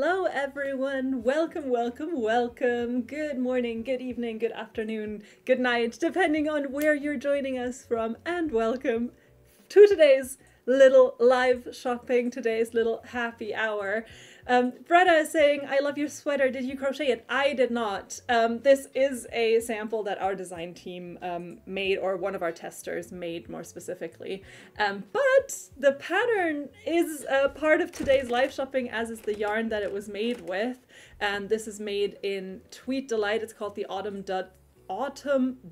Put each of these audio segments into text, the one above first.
Hello everyone, welcome, welcome, welcome. Good morning, good evening, good afternoon, good night, depending on where you're joining us from, and welcome to today's little live shopping, today's little happy hour. Bretta is saying, I love your sweater. Did you crochet it? I did not. This is a sample that our design team made, or one of our testers made more specifically. But the pattern is part of today's live shopping, as is the yarn that it was made with. This is made in Tweed Delight. It's called the Autumn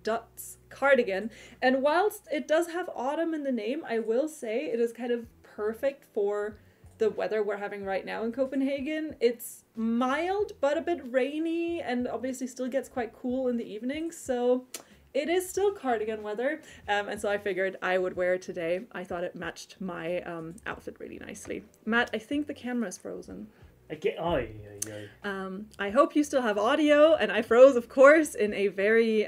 Duts cardigan, and whilst it does have autumn in the name, I will say it is kind of perfect for the weather we're having right now in Copenhagen. It's mild but a bit rainy, and obviously still gets quite cool in the evenings, so it is still cardigan weather, and so I figured I would wear it today. I thought it matched my outfit really nicely. Matt, I think the camera is frozen. I hope you still have audio, and I froze, of course, in a very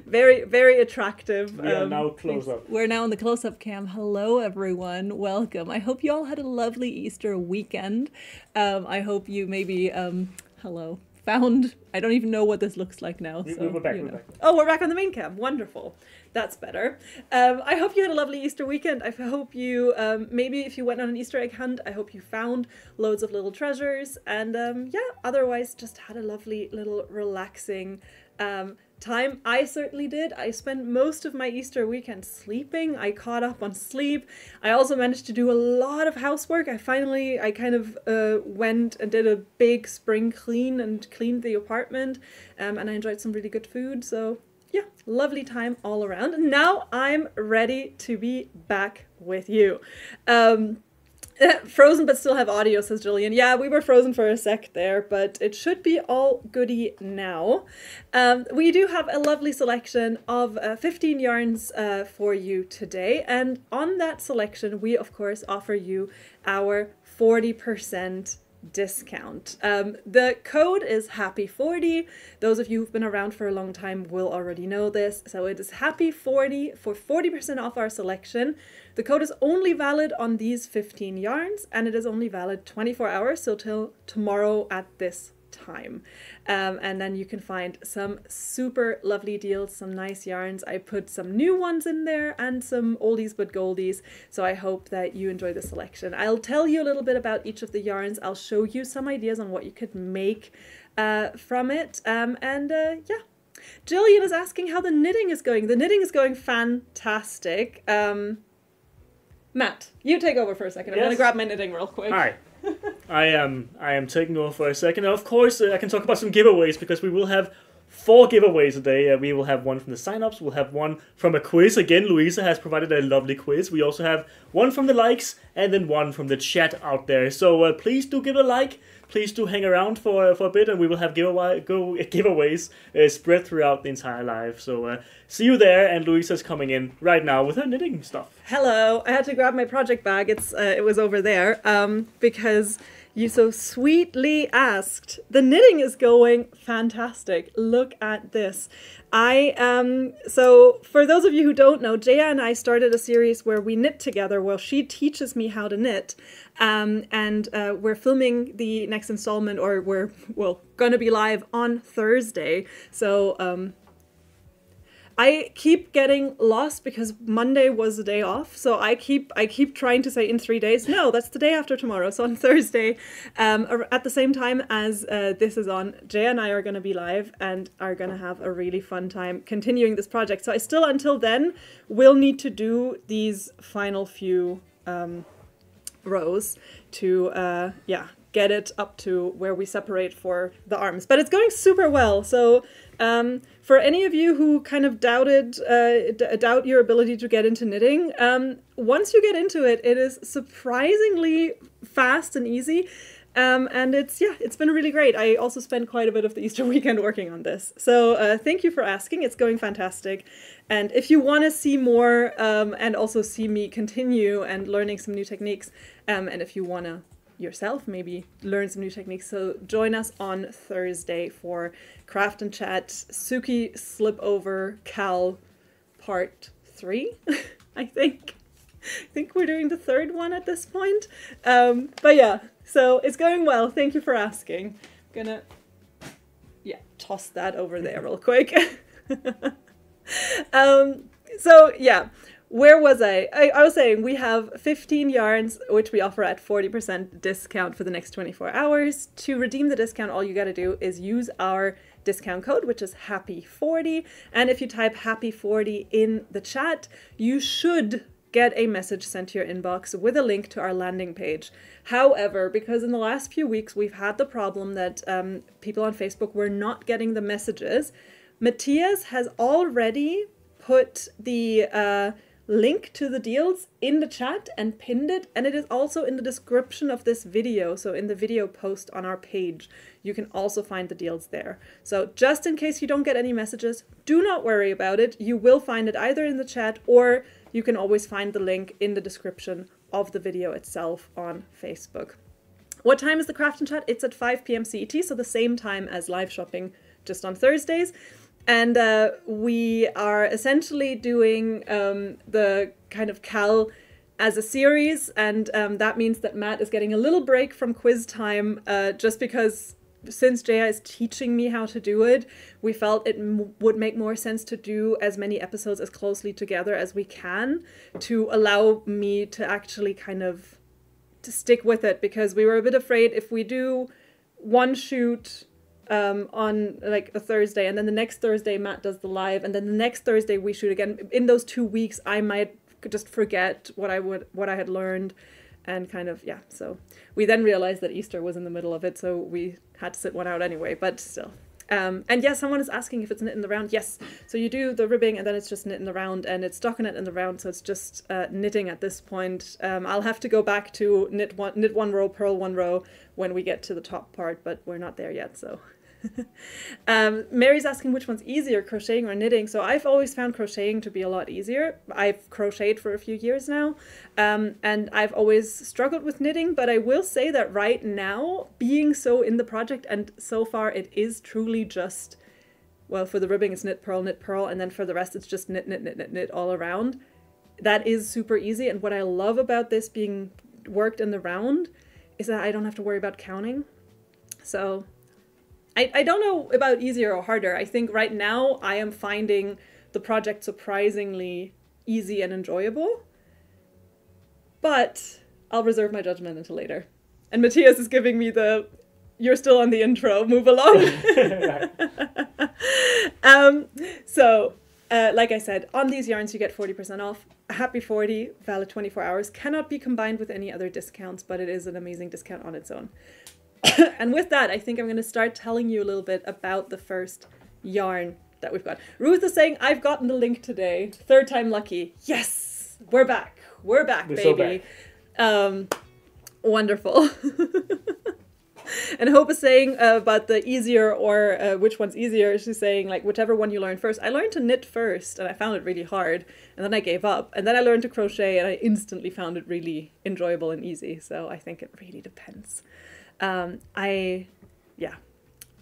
very attractive. We are now close up. We're now in the close-up cam. Hello everyone, welcome. I hope you all had a lovely Easter weekend. I hope you maybe found, I don't even know what this looks like now. We're back. Oh, we're back on the main cam. Wonderful. That's better. I hope you had a lovely Easter weekend. I hope you, maybe if you went on an Easter egg hunt, I hope you found loads of little treasures. And yeah, otherwise just had a lovely little relaxing time. I certainly did. I spent most of my Easter weekend sleeping. I caught up on sleep. I also managed to do a lot of housework. I kind of went and did a big spring clean and cleaned the apartment, and I enjoyed some really good food. So yeah, lovely time all around. And now I'm ready to be back with you. Frozen but still have audio, says Jillian. Yeah, we were frozen for a sec there, but it should be all goody now. We do have a lovely selection of 15 yarns for you today, and on that selection we of course offer you our 40% discount. The code is happy40. Those of you who've been around for a long time will already know this. So it is happy40 for 40% off our selection. The code is only valid on these 15 yarns, and it is only valid 24 hours, so till tomorrow at this time. And then you can find some super lovely deals, some nice yarns. I put some new ones in there and some oldies but goldies, so I hope that you enjoy the selection. I'll tell you a little bit about each of the yarns. I'll show you some ideas on what you could make from it, and yeah. Jillian is asking how the knitting is going. The knitting is going fantastic. Matt, you take over for a second. I'm going to grab my knitting real quick. Hi. I am taking over for a second. Of course, I can talk about some giveaways, because we will have 4 giveaways today. We will have one from the sign-ups, we'll have one from a quiz. Again, Louisa has provided a lovely quiz. We also have one from the likes, and then one from the chat out there. So please do give a like. Please do hang around for a bit, and we will have giveaways spread throughout the entire live. So see you there, and Louisa's coming in right now with her knitting stuff. Hello. I had to grab my project bag. It was over there because you so sweetly asked. The knitting is going fantastic. Look at this. So for those of you who don't know, Jaya and I started a series where we knit together. Well, she teaches me how to knit. And we're filming the next installment, or we're gonna be live on Thursday. So I keep getting lost because Monday was the day off. So I keep trying to say in 3 days. No, that's the day after tomorrow. So on Thursday, at the same time as this is on, Jay and I are going to be live and are going to have a really fun time continuing this project. So I still, until then, will need to do these final few rows to, get it up to where we separate for the arms. But it's going super well. So for any of you who kind of doubt your ability to get into knitting, once you get into it, it is surprisingly fast and easy. And it's been really great. I also spent quite a bit of the Easter weekend working on this. So thank you for asking. It's going fantastic. And if you want to see more and also see me continue and learning some new techniques, and if you want to yourself maybe learn some new techniques, so join us on Thursday for Craft and Chat Suki Slip Over Cal Part 3, I think. I think we're doing the third one at this point. But yeah, so it's going well. Thank you for asking. I'm gonna, yeah, toss that over there real quick. So yeah, where was I? I was saying we have 15 yarns, which we offer at 40% discount for the next 24 hours. To redeem the discount, all you got to do is use our discount code, which is happy40. And if you type happy40 in the chat, you should get a message sent to your inbox with a link to our landing page. However, because in the last few weeks we've had the problem that people on Facebook were not getting the messages, Matthias has already put the link to the deals in the chat and pinned it, and it is also in the description of this video. So in the video post on our page, you can also find the deals there. So just in case you don't get any messages, do not worry about it. You will find it either in the chat, or you can always find the link in the description of the video itself on Facebook. What time is the craft and chat? It's at 5 p.m. CET, so the same time as live shopping, just on Thursdays. And we are essentially doing the kind of Cal as a series, and that means that Matt is getting a little break from quiz time, just because since Jaya is teaching me how to do it, we felt it would make more sense to do as many episodes as closely together as we can, to allow me to actually kind of to stick with it, because we were a bit afraid if we do one shoot on like a Thursday, and then the next Thursday Matt does the live, and then the next Thursday we shoot again. In those 2 weeks, I might just forget what I had learned, and kind of, yeah. So we then realized that Easter was in the middle of it, so we had to sit one out anyway. But still, and yes, someone is asking if it's knit in the round. Yes, so you do the ribbing, and then it's just knit in the round, and it's stockinette in the round, so it's just knitting at this point. I'll have to go back to knit one row, purl one row when we get to the top part, but we're not there yet, so. Mary's asking which one's easier, crocheting or knitting. So I've always found crocheting to be a lot easier. I've crocheted for a few years now, and I've always struggled with knitting, but I will say that right now, being so in the project, and so far it is truly just, well, for the ribbing it's knit, purl, and then for the rest it's just knit, knit, knit, knit, knit all around. That is super easy, and what I love about this being worked in the round is that I don't have to worry about counting. So I don't know about easier or harder. I think right now I am finding the project surprisingly easy and enjoyable, but I'll reserve my judgment until later. And Matthias is giving me the, you're still on the intro, move along. So, like I said, on these yarns you get 40% off. Happy40, valid 24 hours, cannot be combined with any other discounts, but it is an amazing discount on its own. And with that, I think I'm going to start telling you a little bit about the first yarn that we've got. Ruth is saying, I've gotten the link today. Third time lucky. Yes! We're back. We're back, baby. So back. Wonderful. And Hope is saying about the easier, or which one's easier. She's saying, like, whichever one you learn first. I learned to knit first, and I found it really hard. And then I gave up. And then I learned to crochet, and I instantly found it really enjoyable and easy. So I think it really depends.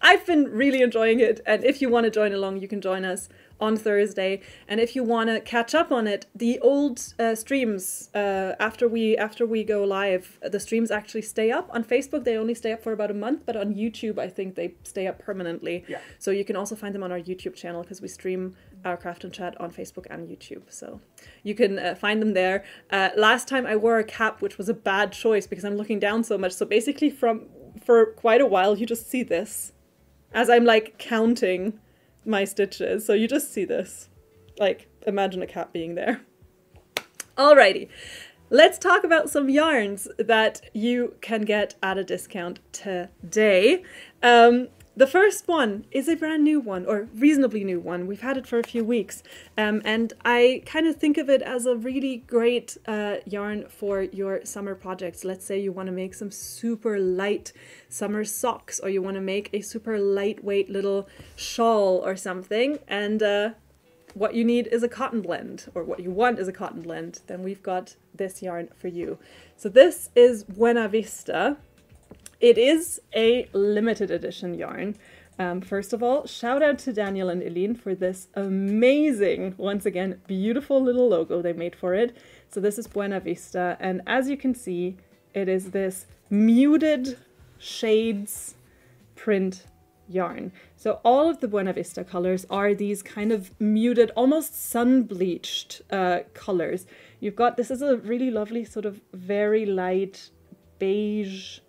I've been really enjoying it, and if you want to join along, you can join us on Thursday. And if you want to catch up on it, the old streams, after we go live, the streams actually stay up. On Facebook, they only stay up for about a month, but on YouTube, I think they stay up permanently. Yeah. So you can also find them on our YouTube channel, because we stream our Craft and Chat on Facebook and YouTube. So you can find them there. Last time I wore a cap, which was a bad choice because I'm looking down so much. So basically for quite a while, you just see this as I'm like counting my stitches. So you just see this. Like, imagine a cap being there. Alrighty. Let's talk about some yarns that you can get at a discount today. The first one is a brand new one, or reasonably new one. We've had it for a few weeks, and I kind of think of it as a really great yarn for your summer projects. Let's say you want to make some super light summer socks, or you want to make a super lightweight little shawl or something, and what you need is a cotton blend, or what you want is a cotton blend. Then we've got this yarn for you. So this is Buena Vista. It is a limited edition yarn. First of all, shout out to Daniel and Eileen for this amazing, once again, beautiful little logo they made for it. So this is Buena Vista, and as you can see, it is this muted shades print yarn. So all of the Buena Vista colors are these kind of muted, almost sun-bleached colors. You've got, this is a really lovely sort of very light beige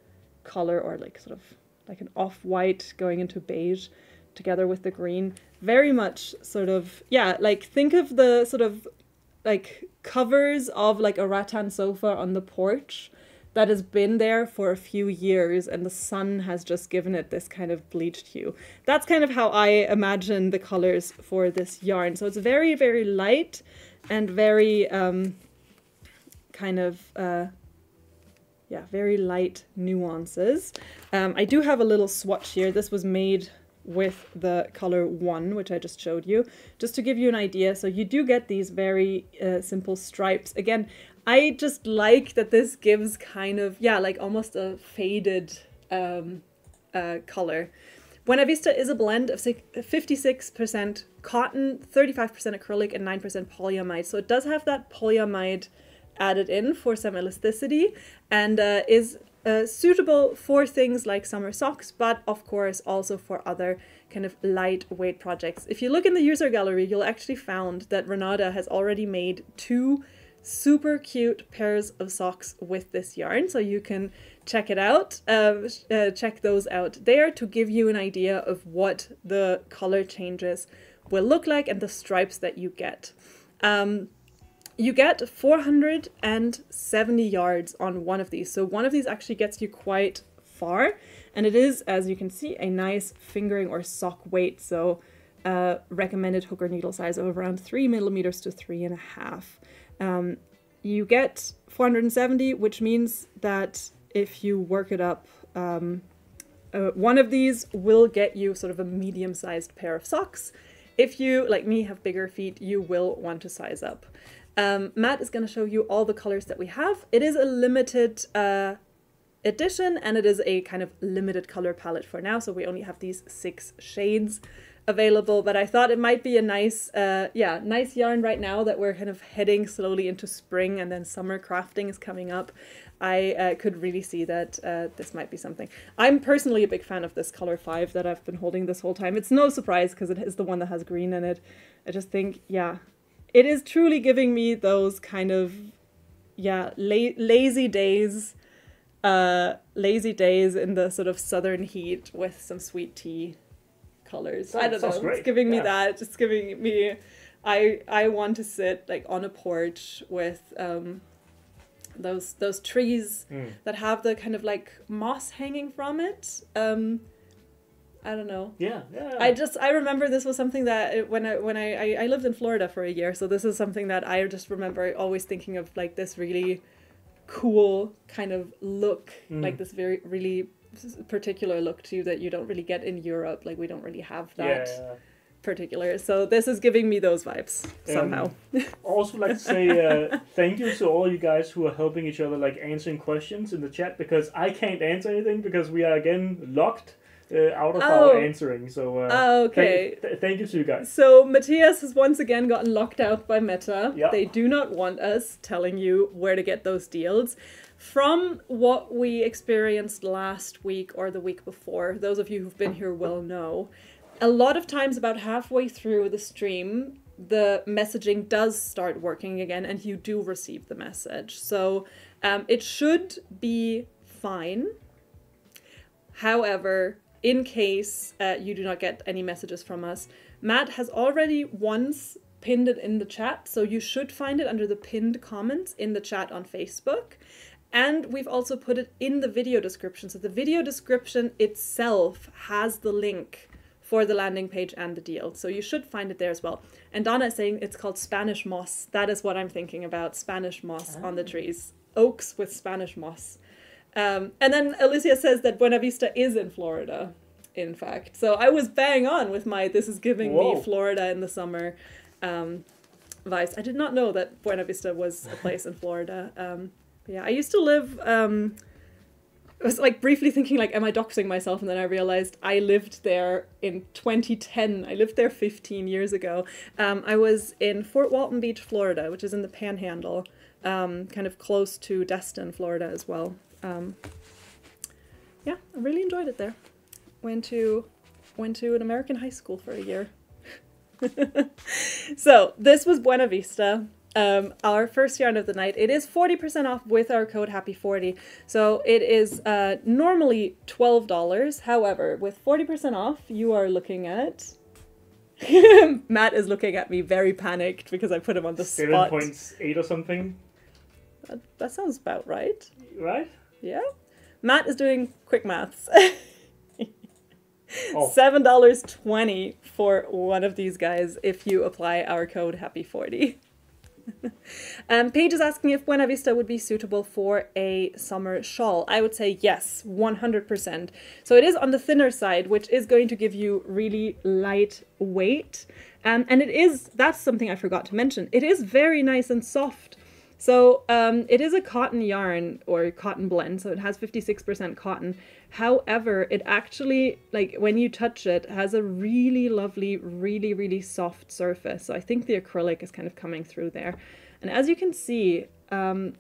color, or like sort of like an off-white going into beige together with the green. Very much sort of, yeah, like think of the sort of like covers of like a rattan sofa on the porch that has been there for a few years and the sun has just given it this kind of bleached hue. That's kind of how I imagine the colors for this yarn. So it's very, very light and very kind of, yeah, very light nuances. I do have a little swatch here. This was made with the color 1, which I just showed you, just to give you an idea. So you do get these very simple stripes. Again, I just like that this gives kind of, yeah, like almost a faded color. Buena Vista is a blend of 56% cotton, 35% acrylic, and 9% polyamide. So it does have that polyamide added in for some elasticity, and is suitable for things like summer socks, but of course also for other kind of lightweight projects. If you look in the user gallery, you'll actually found that Renata has already made 2 super cute pairs of socks with this yarn, so you can check it out, check those out there to give you an idea of what the color changes will look like and the stripes that you get. You get 470 yards on one of these, so one of these actually gets you quite far, and it is, as you can see, a nice fingering or sock weight, so recommended hook or needle size of around 3 millimeters to 3.5. You get 470, which means that if you work it up, one of these will get you sort of a medium-sized pair of socks. If you, like me, have bigger feet, you will want to size up. Matt is going to show you all the colors that we have. It is a limited edition, and it is a kind of limited color palette for now, so we only have these 6 shades available, but I thought it might be a nice, nice yarn right now that we're kind of heading slowly into spring and then summer crafting is coming up. I could really see that this might be something. I'm personally a big fan of this color 5 that I've been holding this whole time. It's no surprise because it is the one that has green in it. I just think, yeah, it is truly giving me those kind of, yeah, lazy days in the sort of southern heat with some sweet tea colors. I don't know. Great. It's giving me that. It's giving me. I want to sit like on a porch with those trees that have the kind of like moss hanging from it. I don't know. Yeah. I remember this was something that when I lived in Florida for a year, so this is something that I just remember always thinking of, like this really cool kind of look, like this very really particular look too that you don't really get in Europe. Like we don't really have that particular. So this is giving me those vibes somehow. Also like to say thank you to all you guys who are helping each other, like answering questions in the chat, because I can't answer anything because we are again locked out of our answering. So okay. Thank you to you guys. So Matthias has once again gotten locked out by Meta. Yep. They do not want us telling you where to get those deals. From what we experienced last week or the week before, those of you who've been here will know, a lot of times about halfway through the stream, the messaging does start working again and you do receive the message. So it should be fine. However, in case you do not get any messages from us, Matt has already once pinned it in the chat, so you should find it under the pinned comments in the chat on Facebook. And we've also put it in the video description. So the video description itself has the link for the landing page and the deal. So you should find it there as well. And Donna is saying it's called Spanish moss. That is what I'm thinking about, Spanish moss on the trees. Oaks with Spanish moss. And then Alicia says that Buena Vista is in Florida, in fact. So I was bang on with my this is giving me Florida in the summer vibes. I did not know that Buena Vista was a place in Florida. Yeah, I used to live I was like briefly thinking like, am I doxing myself? And then I realized I lived there in 2010. I lived there 15 years ago. I was in Fort Walton Beach, Florida, which is in the Panhandle, kind of close to Destin, Florida as well. Yeah, I really enjoyed it there. Went to an American high school for a year. So this was Buena Vista. Our first yarn of the night. It is 40% off with our code HAPPY40. So it is normally $12. However, with 40% off, you are looking at... Matt is looking at me very panicked because I put him on the spot. 7.8 or something. That sounds about right. Right? Yeah. Matt is doing quick maths. Oh. $7.20 for one of these guys if you apply our code HAPPY40. Paige is asking if Buena Vista would be suitable for a summer shawl. I would say yes, 100%. So it is on the thinner side, which is going to give you really light weight. And that's something I forgot to mention. It is very nice and soft. So it is a cotton yarn or cotton blend, so it has 56% cotton. However, it actually, like when you touch it, has a really lovely, really, really soft surface. So I think the acrylic is kind of coming through there. And as you can see, I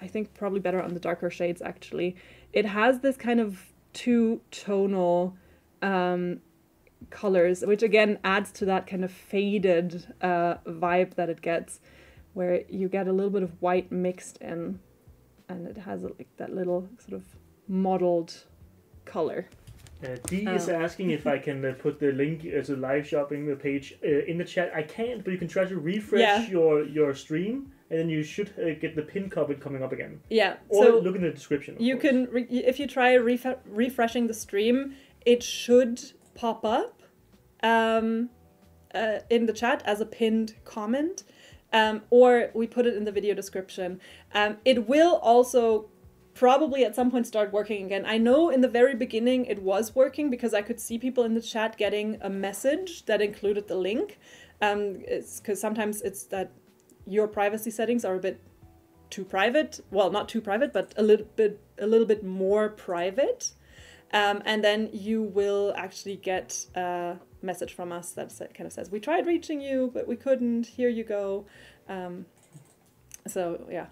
think probably better on the darker shades actually, it has this kind of two-tonal colors, which again adds to that kind of faded vibe that it gets, where you get a little bit of white mixed in, and it has like that little sort of mottled color. Dee is asking if I can put the link to live shopping page in the chat. I can't, but you can try to refresh your stream, and then you should get the pin copy coming up again. Yeah. Or so look in the description. You can, if you try refreshing the stream, it should pop up in the chat as a pinned comment. Or we put it in the video description. It will also probably at some point start working again. I know in the very beginning it was working because I could see people in the chat getting a message that included the link. It's because sometimes it's that your privacy settings are a bit too private. Well, not too private, but a little bit more private. And then you will actually get a message from us that kind of says, we tried reaching you, but we couldn't. Here you go. So yeah,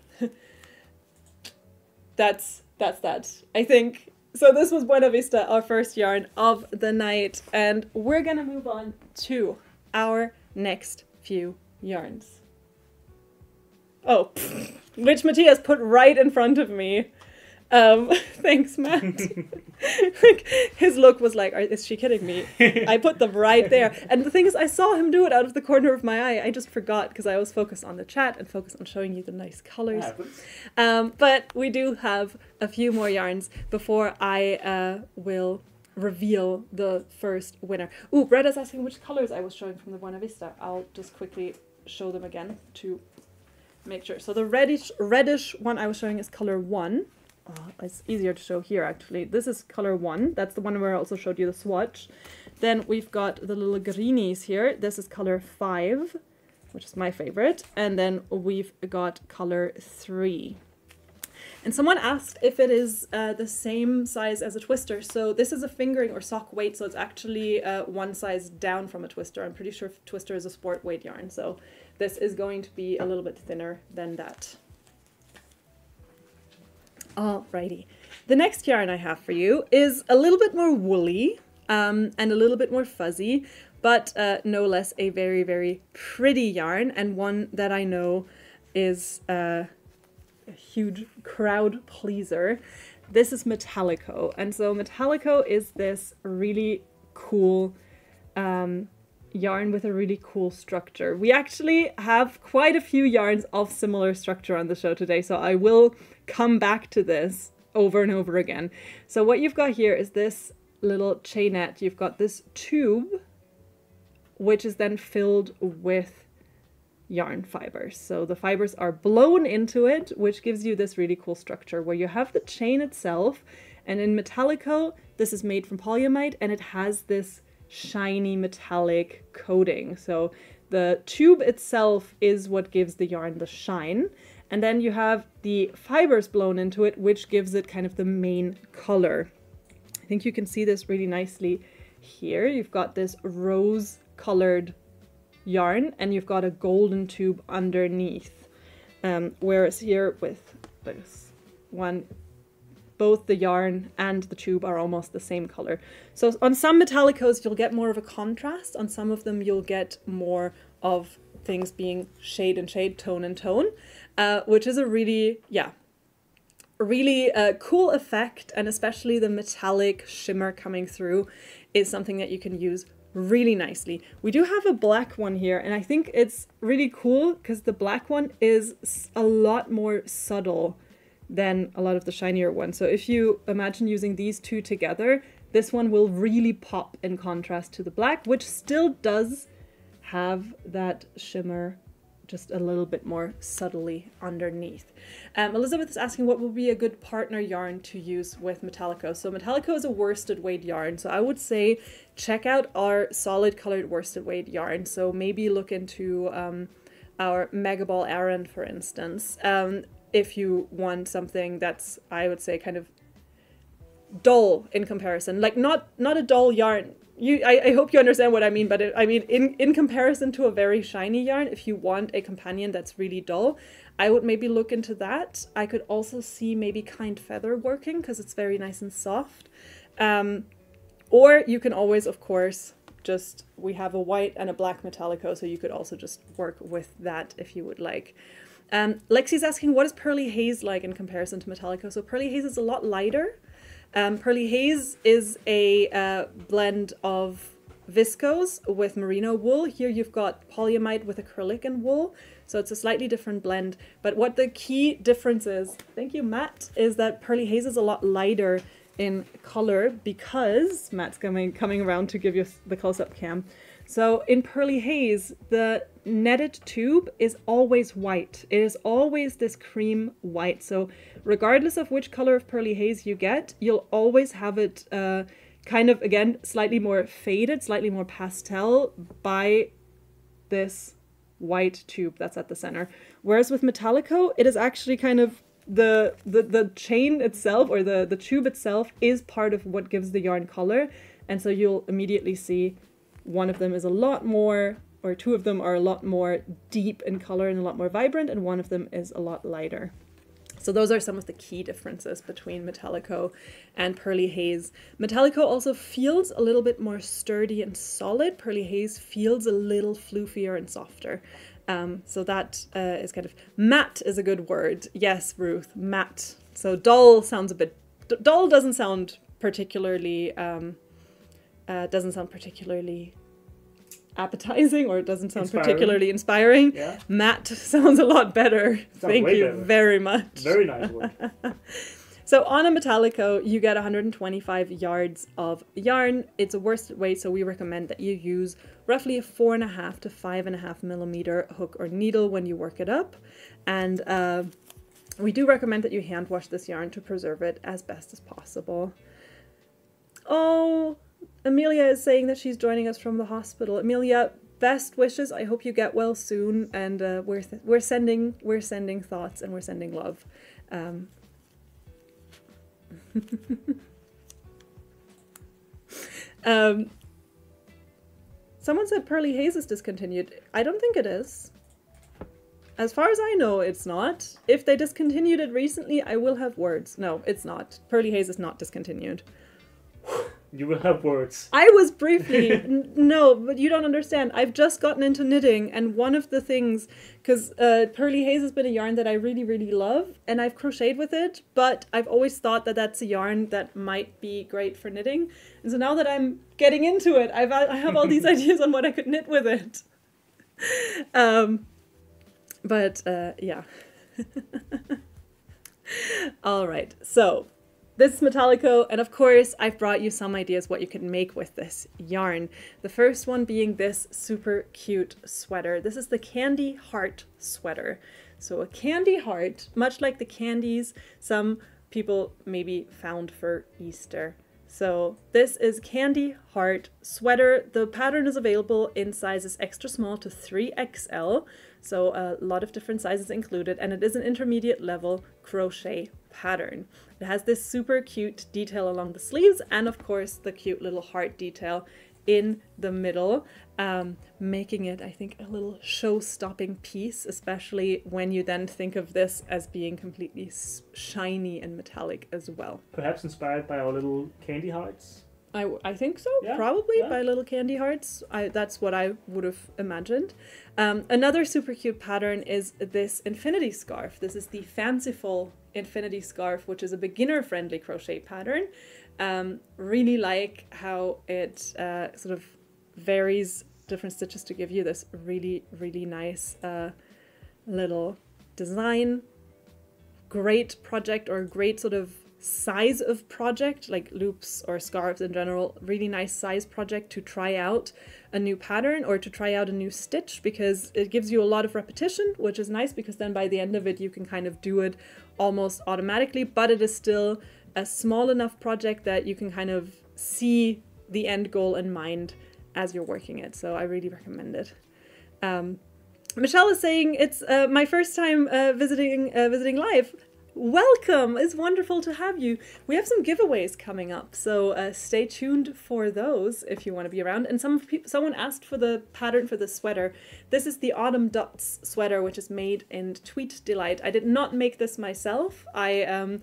that's that. I think, so this was Buena Vista, our first yarn of the night. And we're going to move on to our next few yarns. Oh, which Matthias put right in front of me. Thanks, Matt. Like, his look was like, is she kidding me? I put them right there. And the thing is, I saw him do it out of the corner of my eye. I just forgot because I was focused on the chat and focused on showing you the nice colors. But we do have a few more yarns before I will reveal the first winner. Ooh, Bretta's asking which colors I was showing from the Buena Vista. I'll just quickly show them again to make sure. So the reddish one I was showing is color 1. It's easier to show here actually. This is color 1. That's the one where I also showed you the swatch. Then we've got the little greenies here. This is color 5, which is my favorite. And then we've got color 3. And someone asked if it is the same size as a twister. So this is a fingering or sock weight, so it's actually one size down from a twister. I'm pretty sure twister is a sport weight yarn, so this is going to be a little bit thinner than that. Alrighty. The next yarn I have for you is a little bit more woolly and a little bit more fuzzy, but no less a very, very pretty yarn, and one that I know is a huge crowd pleaser. This is Metallico. And so Metallico is this really cool yarn with a really cool structure. We actually have quite a few yarns of similar structure on the show today, so I will come back to this over and over again. So what you've got here is this little chainette. You've got this tube, which is then filled with yarn fibers. So the fibers are blown into it, which gives you this really cool structure where you have the chain itself, and in Metallico, this is made from polyamide, and it has this shiny metallic coating. So the tube itself is what gives the yarn the shine, And then you have the fibers blown into it, which gives it kind of the main color. I think you can see this really nicely here. You've got this rose colored yarn and you've got a golden tube underneath. Whereas here with this one, both the yarn and the tube are almost the same color. So on some Metallicos, you'll get more of a contrast. On some of them, you'll get more of things being shade and shade, tone and tone, which is a really, really cool effect. And especially the metallic shimmer coming through is something that you can use really nicely. We do have a black one here, and I think it's really cool because the black one is a lot more subtle than a lot of the shinier ones. So if you imagine using these two together, this one will really pop in contrast to the black, which still does have that shimmer just a little bit more subtly underneath. Elizabeth is asking what would be a good partner yarn to use with Metallico. So Metallico is a worsted weight yarn. So I would say check out our solid colored worsted weight yarn. So maybe look into our Megaball Aran, for instance. If you want something that's, I would say, kind of dull in comparison, like not a dull yarn. I hope you understand what I mean, but I mean in comparison to a very shiny yarn, if you want a companion that's really dull, I would maybe look into that. I could also see maybe Kind Feather working because it's very nice and soft. Or you can always, of course, we have a white and a black Metallico, so you could also just work with that if you would like. Lexi's asking, what is Pearly Haze like in comparison to Metallico? So Pearly Haze is a lot lighter. Pearly Haze is a blend of viscose with merino wool. Here you've got polyamide with acrylic and wool. So it's a slightly different blend. But what the key difference is, thank you, Matt, is that Pearly Haze is a lot lighter in color because Matt's coming around to give you the close-up cam. So in Pearly Haze, the netted tube is always white. It is always this cream white. So regardless of which color of Pearly Haze you get, you'll always have it kind of, again, slightly more faded, slightly more pastel by this white tube that's at the center. Whereas with Metallico, it is actually kind of the chain itself, or the tube itself, is part of what gives the yarn color. And so you'll immediately see one of them is a lot more, or two of them are a lot more deep in color and a lot more vibrant, and one of them is a lot lighter. So those are some of the key differences between Metallico and Pearly Haze. Metallico also feels a little bit more sturdy and solid. Pearly Haze feels a little floofier and softer. So that is kind of, matte is a good word. Yes, Ruth, matte. So dull sounds a bit, dull doesn't sound particularly, appetizing, or it doesn't sound particularly inspiring. Yeah. Matte sounds a lot better. Thank you very much. Very nice word. So on a Metallico, you get 125 yards of yarn. It's a worsted weight, so we recommend that you use roughly a 4.5 to 5.5 millimeter hook or needle when you work it up. And we do recommend that you hand wash this yarn to preserve it as best as possible. Oh, Amelia is saying that she's joining us from the hospital. Amelia, best wishes. I hope you get well soon, and we're sending thoughts and we're sending love. Someone said Pearly Haze is discontinued. I don't think it is. As far as I know, it's not. If they discontinued it recently, I will have words. No, it's not. Pearly Haze is not discontinued. You will have words. I was briefly, no, but you don't understand. I've just gotten into knitting, and one of the things, because Pearly Haze has been a yarn that I really, really love, and I've crocheted with it, but I've always thought that that's a yarn that might be great for knitting. And so now that I'm getting into it, I have all these ideas on what I could knit with it. Yeah. All right, so this is Metallico, and of course I've brought you some ideas what you can make with this yarn. The first one being this super cute sweater. This is the Candy Heart sweater. So a candy heart, much like the candies some people maybe found for Easter. So this is Candy Heart Sweater. The pattern is available in sizes extra small to 3XL. So a lot of different sizes included, and it is an intermediate level crochet pattern. It has this super cute detail along the sleeves, and of course the cute little heart detail in the middle, making it, I think, a little show-stopping piece, especially when you then think of this as being completely shiny and metallic as well. Perhaps inspired by our little candy hearts? I think so, yeah, probably, yeah. by little candy hearts. That's what I would have imagined. Another super cute pattern is this infinity scarf. This is the Fanciful Infinity Scarf, which is a beginner-friendly crochet pattern. Really like how it sort of varies different stitches to give you this really, really nice little design. Great project, or great sort of size of project, like loops or scarves in general. Really nice size project to try out a new pattern or to try out a new stitch, because it gives you a lot of repetition, which is nice because then by the end of it you can kind of do it almost automatically, but it is still a small enough project that you can kind of see the end goal in mind as you're working it. So I really recommend it. Michelle is saying it's my first time visiting live. Welcome! It's wonderful to have you. We have some giveaways coming up, so stay tuned for those if you want to be around. And someone asked for the pattern for the sweater. This is the Autumn Dots sweater, which is made in Tweet Delight. I did not make this myself. I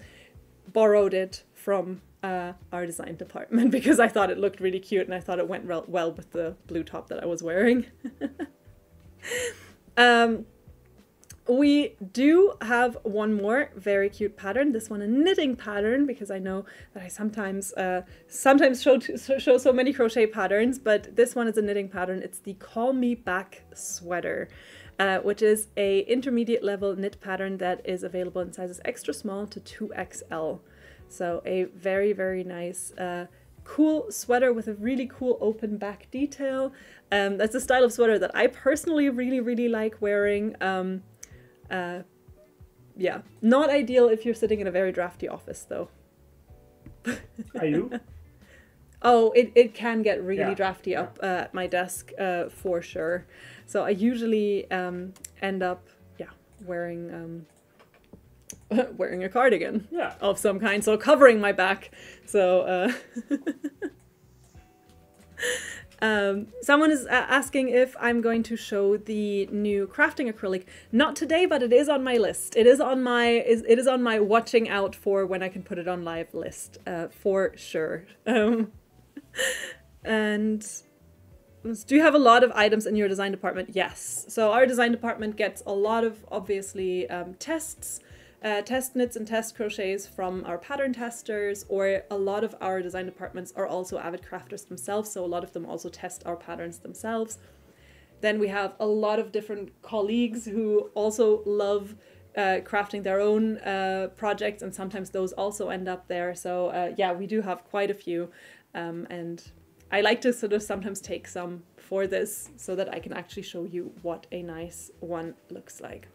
borrowed it from our design department because I thought it looked really cute and I thought it went well with the blue top that I was wearing. We do have one more very cute pattern, this one a knitting pattern, because I know that I sometimes show so many crochet patterns, but this one is a knitting pattern. It's the Call Me Back sweater, which is a intermediate level knit pattern that is available in sizes extra small to 2XL. So a very, very nice cool sweater with a really cool open back detail. That's a style of sweater that I personally really, really like wearing. Yeah, not ideal if you're sitting in a very drafty office though. Are you? Oh, it can get really drafty up at my desk for sure. So I usually end up wearing wearing a cardigan of some kind, so covering my back. So someone is asking if I'm going to show the new crafting acrylic. Not today, but it is on my list. It is on my watching out for when I can put it on live list for sure. And do you have a lot of items in your design department? Yes. So our design department gets a lot of obviously test knits and test crochets from our pattern testers, or a lot of our design departments are also avid crafters themselves, so a lot of them also test our patterns themselves. Then we have a lot of different colleagues who also love crafting their own projects, and sometimes those also end up there. So yeah, we do have quite a few, and I like to sort of sometimes take some for this so that I can actually show you what a nice one looks like.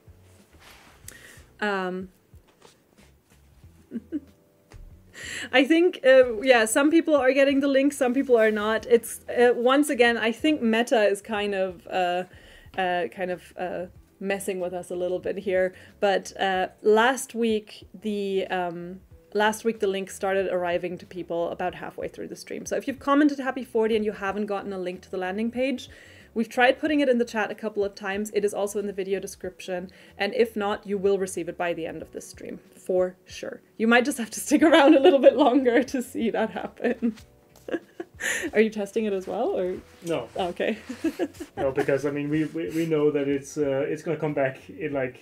I think, yeah, some people are getting the link, some people are not. It's, once again, I think Meta is kind of messing with us a little bit here. But last week the link started arriving to people about halfway through the stream. So if you've commented Happy 40 and you haven't gotten a link to the landing page, we've tried putting it in the chat a couple of times. It is also in the video description. And if not, you will receive it by the end of this stream, for sure. You might just have to stick around a little bit longer to see that happen. Are you testing it as well, or? No. Oh, okay. No, because I mean, we know that it's gonna come back in like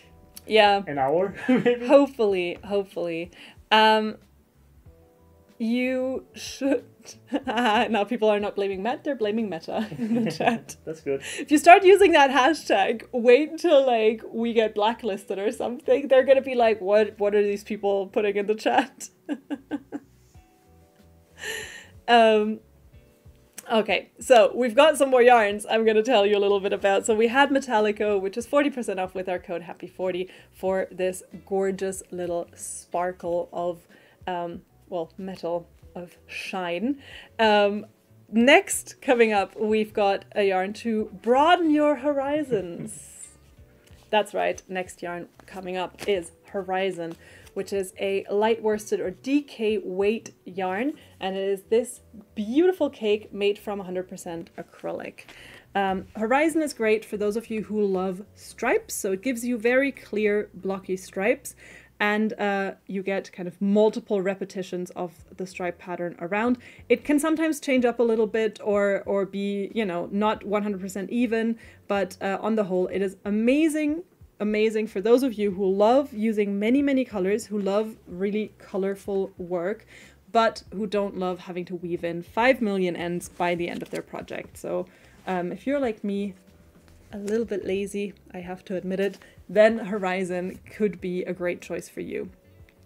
an hour, maybe. Hopefully. You should. Now people are not blaming Matt, they're blaming Meta in the chat. That's good. If you start using that hashtag, wait until like we get blacklisted or something. They're gonna be like, what are these people putting in the chat? Okay, so we've got some more yarns I'm going to tell you a little bit about. So we had Metallico, which is 40% off with our code Happy40 for this gorgeous little sparkle of, well, metal of shine. Next, coming up, we've got a yarn to broaden your horizons. That's right, next yarn coming up is Horizon, which is a light worsted or DK weight yarn, and it is this beautiful cake made from 100% acrylic. Horizon is great for those of you who love stripes, so it gives you very clear blocky stripes, and you get kind of multiple repetitions of the stripe pattern around. It can sometimes change up a little bit or be, you know, not 100% even, but on the whole, it is amazing for those of you who love using many colors, who love really colorful work, but who don't love having to weave in 5 million ends by the end of their project. So if you're like me, a little bit lazy, I have to admit it, then Horizon could be a great choice for you.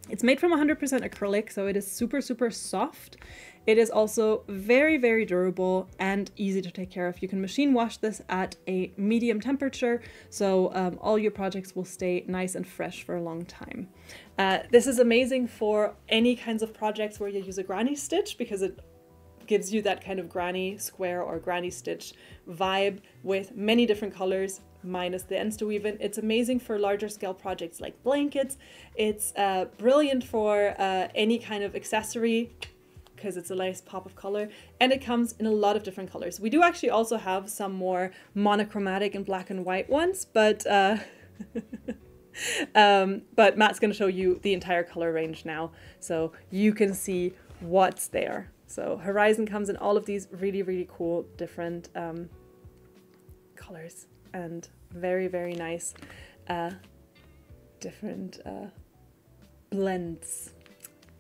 It's made from 100% acrylic, so it is super soft. It is also very durable and easy to take care of. You can machine wash this at a medium temperature, so all your projects will stay nice and fresh for a long time. This is amazing for any kinds of projects where you use a granny stitch, because it gives you that kind of granny square or granny stitch vibe with many different colors minus the ends to weave in. It's amazing for larger scale projects like blankets. It's brilliant for any kind of accessory because it's a nice pop of color, and it comes in a lot of different colors. We do actually also have some more monochromatic and black and white ones, but but Matt's going to show you the entire color range now so you can see what's there. So Horizon comes in all of these really cool different colors and very nice different blends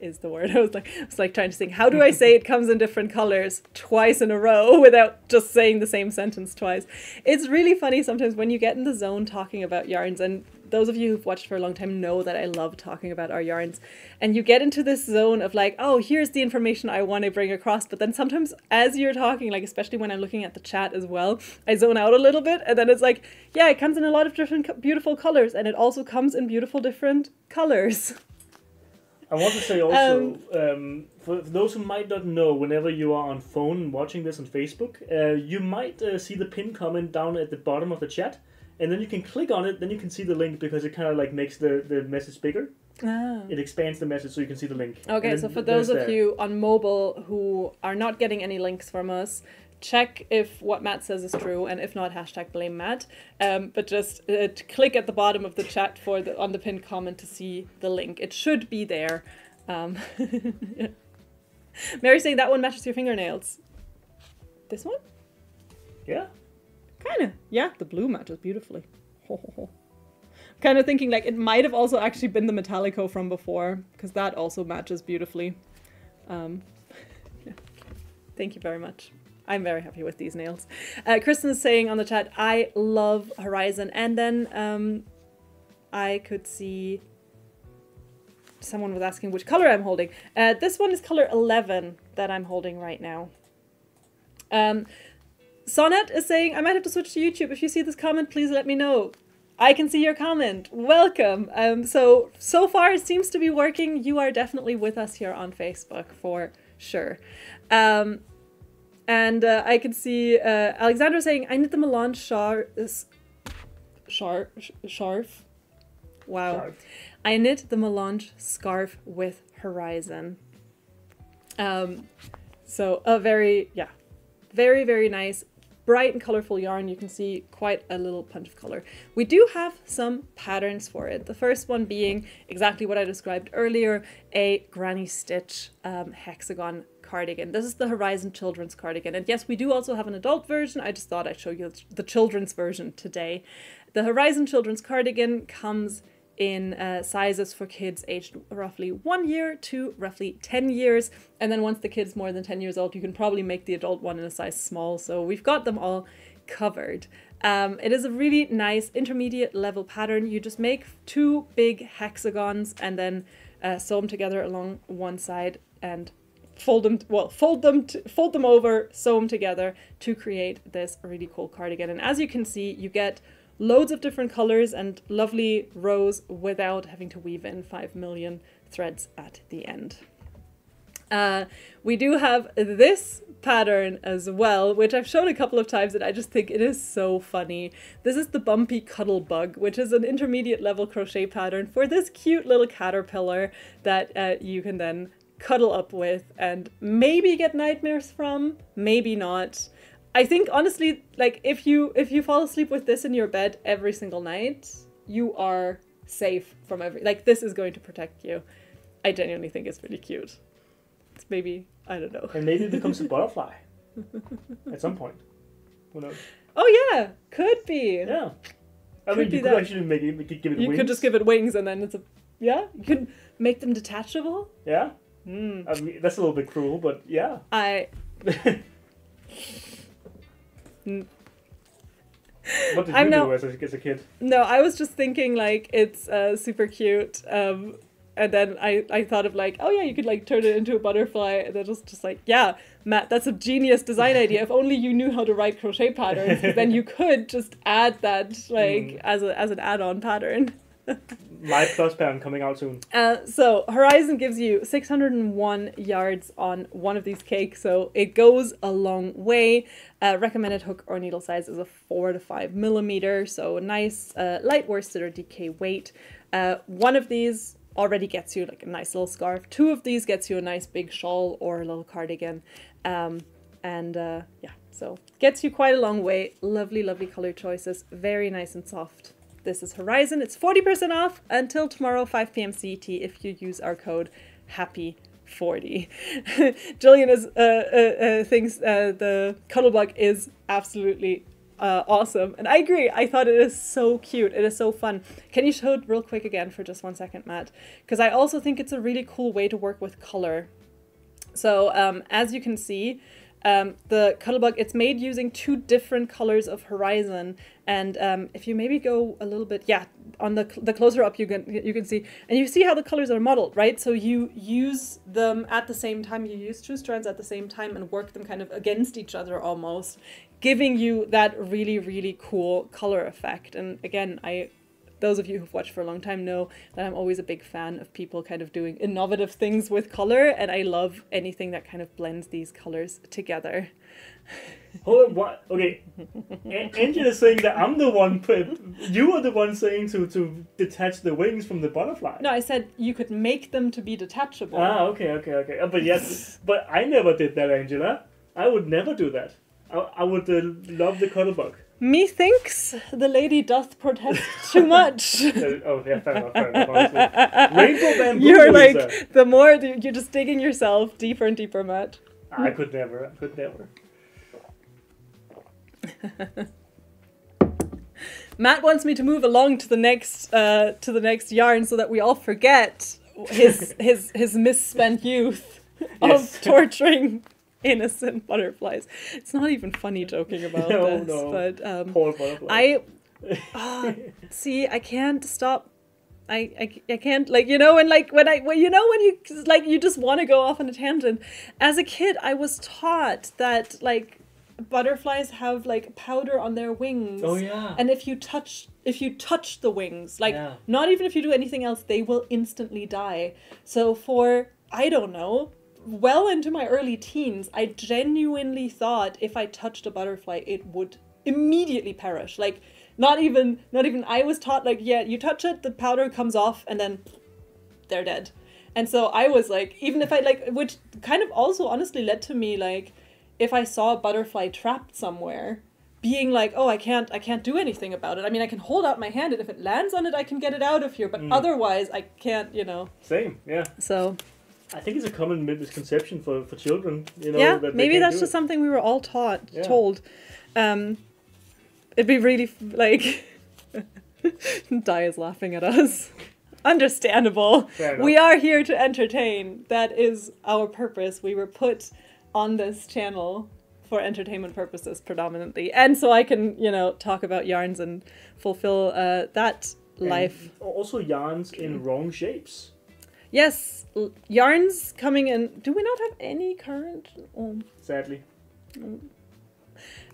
is the word. I was like trying to think, how do I say it comes in different colors twice in a row without just saying the same sentence twice? It's really funny sometimes when you get in the zone talking about yarns, and those of you who've watched for a long time know that I love talking about our yarns, and you get into this zone of like, oh, here's the information I want to bring across, but then sometimes as you're talking, like especially when I'm looking at the chat as well, I zone out a little bit, and then it's like, yeah, it comes in a lot of different beautiful colors, and it also comes in beautiful different colors. I want to say also, for those who might not know, whenever you are on phone watching this on Facebook, you might see the pin comment down at the bottom of the chat, and then you can click on it, then you can see the link, because it kind of like makes the message bigger. Ah. It expands the message so you can see the link. Okay, so for those of you on mobile who are not getting any links from us, check if what Matt says is true, and if not, hashtag blame Matt. But just click at the bottom of the chat on the pinned comment to see the link. It should be there. Mary's saying that one matches your fingernails. This one? Yeah. Kinda. Yeah, the blue matches beautifully. Kind of thinking like it might have also actually been the Metallico from before, because that also matches beautifully. Yeah. Thank you very much. I'm very happy with these nails. Kristen is saying on the chat, I love Horizon. And then I could see someone was asking which color I'm holding. This one is color 11 that I'm holding right now. Sonnet is saying, I might have to switch to YouTube. If you see this comment, please let me know. I can see your comment. Welcome. So far it seems to be working. You are definitely with us here on Facebook for sure. And I can see Alexandra saying, I knit the melange scarf. Wow. Scarf. I knit the melange scarf with Horizon. So a very nice, bright and colorful yarn. You can see quite a little punch of color. We do have some patterns for it. The first one being exactly what I described earlier, a granny stitch hexagon cardigan. This is the Horizon children's cardigan. And yes, we do also have an adult version. I just thought I'd show you the children's version today. The Horizon children's cardigan comes in sizes for kids aged roughly 1 year to roughly 10 years. And then once the kid's more than 10 years old, you can probably make the adult one in a size small. So we've got them all covered. It is a really nice intermediate level pattern. You just make 2 big hexagons and then sew them together along one side and fold them over, sew them together to create this really cool cardigan. And as you can see, you get loads of different colors and lovely rows without having to weave in 5 million threads at the end. We do have this pattern as well, which I've shown a couple of times and I just think it is so funny. This is the Bumpy Cuddle Bug, which is an intermediate level crochet pattern for this cute little caterpillar that you can then cuddle up with and maybe get nightmares from, maybe not. I think honestly, like if you fall asleep with this in your bed every single night, you are safe from like this is going to protect you. I genuinely think it's really cute. It's maybe, I don't know. And maybe it becomes a butterfly at some point. Who knows? Oh yeah, could be. Yeah. I mean, you could actually give it wings. You could just give it wings and then it's yeah? You could make them detachable? Yeah. I mean, that's a little bit cruel, but yeah. What did you do as a kid? No, I was just thinking like it's super cute. And then I thought of like, oh yeah, you could like turn it into a butterfly. And then just like, yeah, Matt, that's a genius design idea. If only you knew how to write crochet patterns, then you could just add that like as an add-on pattern. My plus pattern coming out soon. So Horizon gives you 601 yards on one of these cakes, so it goes a long way. Recommended hook or needle size is a 4 to 5 millimeter, so a nice light worsted or DK weight. One of these already gets you like a nice little scarf. Two of these gets you a nice big shawl or a little cardigan. Yeah, so gets you quite a long way. Lovely, lovely color choices. Very nice and soft. This is Horizon. It's 40% off until tomorrow, 5 p.m. CET if you use our code HAPPY40. Jillian thinks the Cuddlebug is absolutely awesome. And I agree. I thought it is so cute. It is so fun. Can you show it real quick again for just 1 second, Matt? Because I also think it's a really cool way to work with color. So as you can see, the Cuddlebug, it's made using 2 different colors of Horizon. And if you maybe go a little bit, yeah, on the closer up you can see, and you see how the colors are modeled, right? So you use them at the same time, you use 2 strands at the same time and work them kind of against each other almost, giving you that really, really cool color effect. And again, those of you who've watched for a long time know that I'm always a big fan of people kind of doing innovative things with color, and I love anything that kind of blends these colors together. Hold on, what? Okay, Angel is saying that I'm the one, you are the one saying to detach the wings from the butterfly. No, I said you could make them to be detachable. Ah, okay. But yes, but I never did that, Angela. I would never do that. I would love the Cuddlebug. Methinks the lady doth protest too much. Oh yeah, fair enough, honestly. Rainbow bamboo. You're like, the more you're just digging yourself deeper and deeper, Matt. I could never. Matt wants me to move along to the next yarn so that we all forget his misspent youth of torturing innocent butterflies. It's not even funny joking about this, but poor butterflies. See, I can't stop. I can't, like, you know, and like when you like you just want to go off on a tangent. As a kid, I was taught that like butterflies have like powder on their wings. Oh yeah. And if you touch the wings, like not even if you do anything else, they will instantly die. So for, I don't know, well into my early teens, I genuinely thought if I touched a butterfly, it would immediately perish. Like not even I was taught like, yeah, you touch it, the powder comes off and then they're dead. And so I was like, even if I like, which kind of also honestly led to me like, if I saw a butterfly trapped somewhere, being like, oh, I can't do anything about it. I mean, I can hold out my hand and if it lands on it, I can get it out of here. But otherwise, I can't, you know. Same, yeah. So I think it's a common misconception for children, you know. Yeah, that maybe that's just something we were all told. It'd be really, like, Di is laughing at us. Understandable. We are here to entertain. That is our purpose. We were put on this channel for entertainment purposes predominantly. And so I can, you know, talk about yarns and fulfill that life. And also yarns in wrong shapes. Yes, yarns coming in. Do we not have any current? Sadly.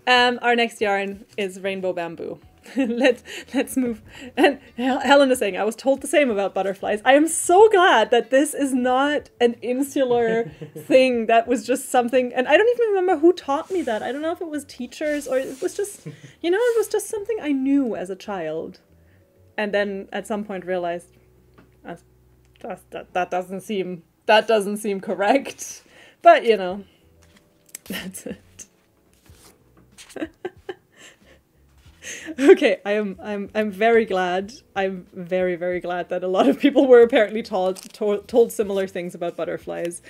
Our next yarn is Rainbow Bamboo. let's move. And Helen is saying, I was told the same about butterflies. I am so glad that this is not an insular thing. That was just something, and I don't even remember who taught me that. I don't know if it was teachers or it was just, it was just something I knew as a child. And then at some point realized that doesn't seem correct. But that's it. Okay, I'm very glad. I'm very, very glad that a lot of people were apparently told similar things about butterflies.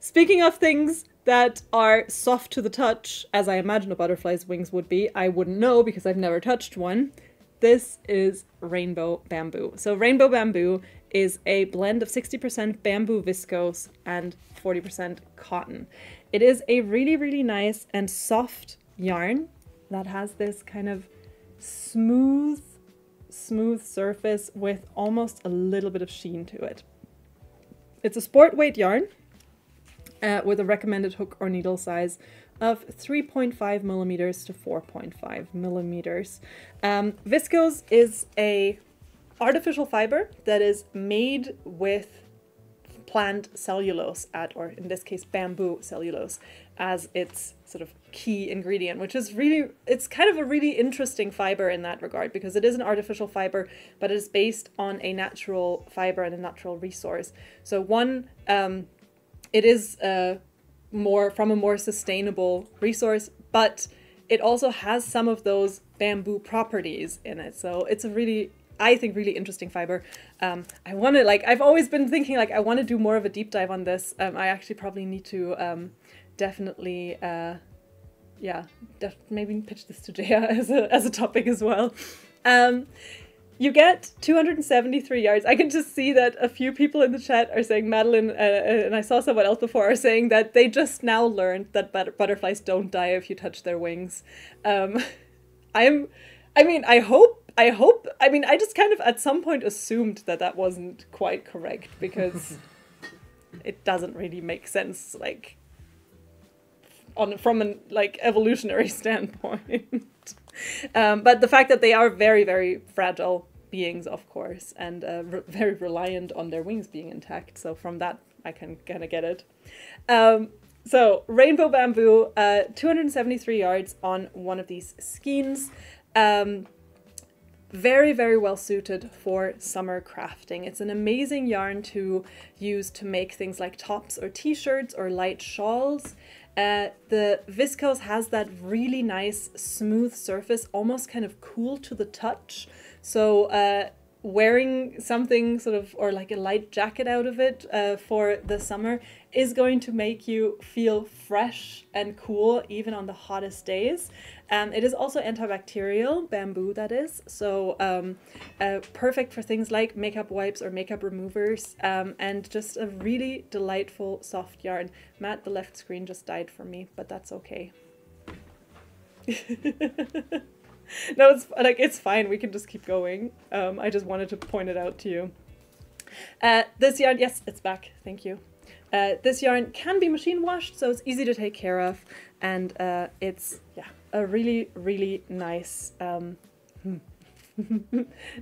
Speaking of things that are soft to the touch, as I imagine a butterfly's wings would be, I wouldn't know because I've never touched one. This is rainbow bamboo. So rainbow bamboo is a blend of 60% bamboo viscose and 40% cotton. It is a really, really nice and soft yarn that has this kind of smooth surface with almost a little bit of sheen to it. It's a sport weight yarn with a recommended hook or needle size of 3.5 millimeters to 4.5 millimeters. Viscose is a artificial fiber that is made with plant cellulose or in this case bamboo cellulose as its sort of key ingredient, which is it's kind of a really interesting fiber in that regard because it is an artificial fiber, but it is based on a natural fiber and a natural resource. So it is from a more sustainable resource, but it also has some of those bamboo properties in it. So it's a really, I think, really interesting fiber. I want to I've always been thinking I want to do more of a deep dive on this. I actually probably need to definitely, maybe pitch this to Jaya as a topic as well. You get 273 yards. I can just see that a few people in the chat are saying, Madeline, and I saw someone else before, are saying that they just now learned that butterflies don't die if you touch their wings. I just kind of at some point assumed that wasn't quite correct because it doesn't really make sense, from an evolutionary standpoint. But the fact that they are very, very fragile beings, of course, and very reliant on their wings being intact. So from that, I can kind of get it. So rainbow bamboo, 273 yards on one of these skeins. Very, very well suited for summer crafting. It's an amazing yarn to use to make things like tops or t-shirts or light shawls. The viscose has that really nice smooth surface, almost kind of cool to the touch. So wearing something sort of, or a light jacket out of it for the summer is going to make you feel fresh and cool even on the hottest days. It is also antibacterial, bamboo that is, so perfect for things like makeup wipes or makeup removers, and just a really delightful soft yarn. Matt, the left screen just died for me, but that's okay. No, it's fine, we can just keep going. I just wanted to point it out to you. This yarn, yes, it's back, thank you. This yarn can be machine washed, so it's easy to take care of, and it's a really, really nice,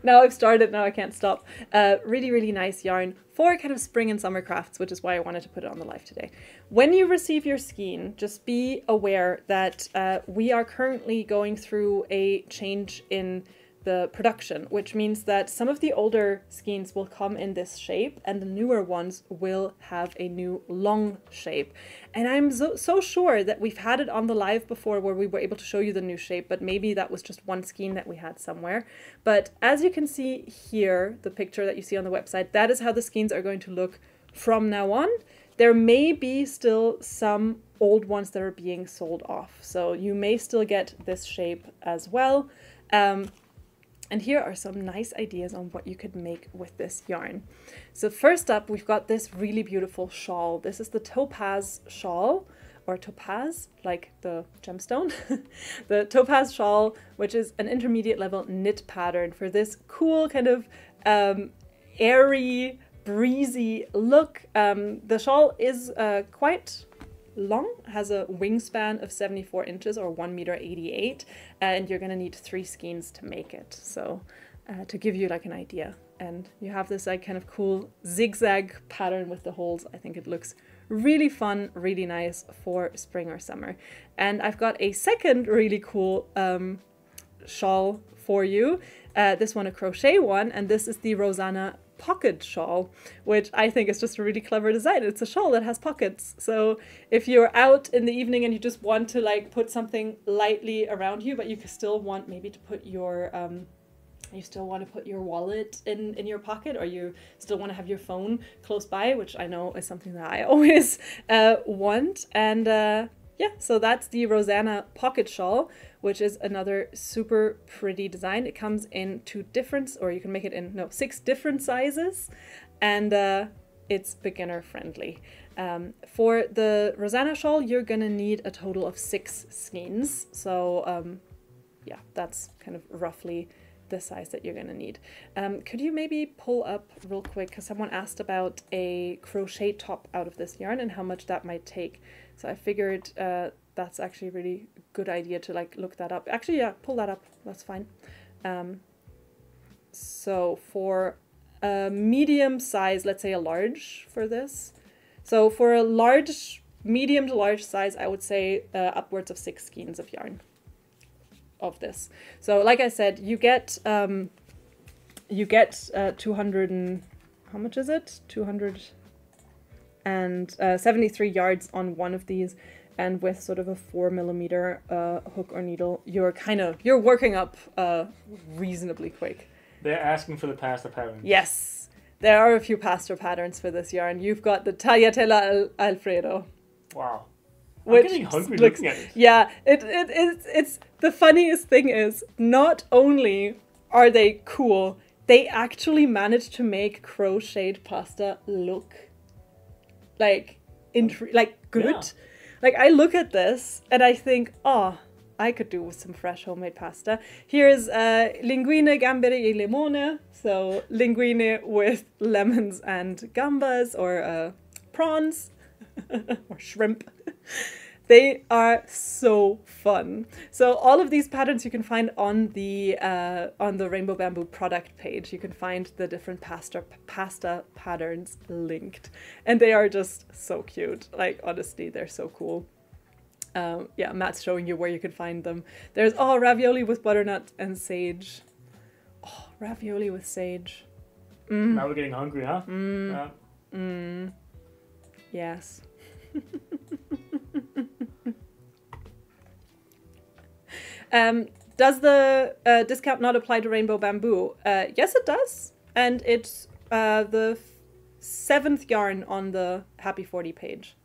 now I've started, now I can't stop, really, really nice yarn for kind of spring and summer crafts, which is why I wanted to put it on the live today. When you receive your skein, just be aware that we are currently going through a change in the production, which means that some of the older skeins will come in this shape and the newer ones will have a new long shape. And I'm so sure that we've had it on the live before where we were able to show you the new shape, but maybe that was just one skein that we had somewhere. But as you can see here, the picture that you see on the website, that is how the skeins are going to look from now on. There may be still some old ones that are being sold off, so you may still get this shape as well. And here are some nice ideas on what you could make with this yarn. So first up, we've got this really beautiful shawl. This is the topaz shawl, or topaz, like the gemstone. The topaz shawl, which is an intermediate level knit pattern for this cool kind of airy, breezy look. The shawl is quite long, has a wingspan of 74 inches or 1 meter 88, and you're gonna need 3 skeins to make it. So to give you like an idea. And you have this like kind of cool zigzag pattern with the holes. I think it looks really fun, really nice for spring or summer. And I've got a second really cool shawl for you. This one a crochet one, and this is the Rosanna pocket shawl, which I think is just a really clever design. It's a shawl that has pockets. So if you're out in the evening and you just want to like put something lightly around you, but you still want maybe to put your you still want to put your wallet in your pocket, or you still want to have your phone close by, which I know is something that I always want. And yeah, so that's the Rosanna pocket shawl, which is another super pretty design. It comes in 2 different, or you can make it in 6 different sizes, and it's beginner friendly. For the Rosanna shawl, you're gonna need a total of 6 skeins. So yeah, that's kind of roughly the size that you're gonna need. Could you maybe pull up real quick, because someone asked about a crochet top out of this yarn and how much that might take. So I figured that's actually a really good idea to like look that up. Actually, yeah, pull that up, that's fine. So for a medium size, let's say a large for this. So for a large, medium to large size, I would say upwards of 6 skeins of yarn of this. So like I said, you get 200 and how much is it? 273 yards on one of these, and with sort of a 4mm hook or needle, you're working up reasonably quick. They're asking for the pasta patterns. Yes, there are a few pasta patterns for this yarn. You've got the tagliatella Alfredo. Wow. I'm getting hungry looking at it. Yeah, it's the funniest thing is, not only are they cool, they actually managed to make crocheted pasta look like good. Yeah. Like I look at this and I think, oh, I could do with some fresh homemade pasta. Here's linguine, gamberi e limone. So linguine with lemons and gambas, or prawns or shrimp. They are so fun. So all of these patterns you can find on the Rainbow Bamboo product page. You can find the different pasta patterns linked, and they are just so cute. Like honestly, they're so cool. Yeah, Matt's showing you where you can find them. There's ravioli with butternut and sage. Oh, ravioli with sage. Now we're getting hungry, huh? Yeah. Yes. Does the discount not apply to Rainbow Bamboo? Yes, it does. And it's the 7th yarn on the Happy 40 page.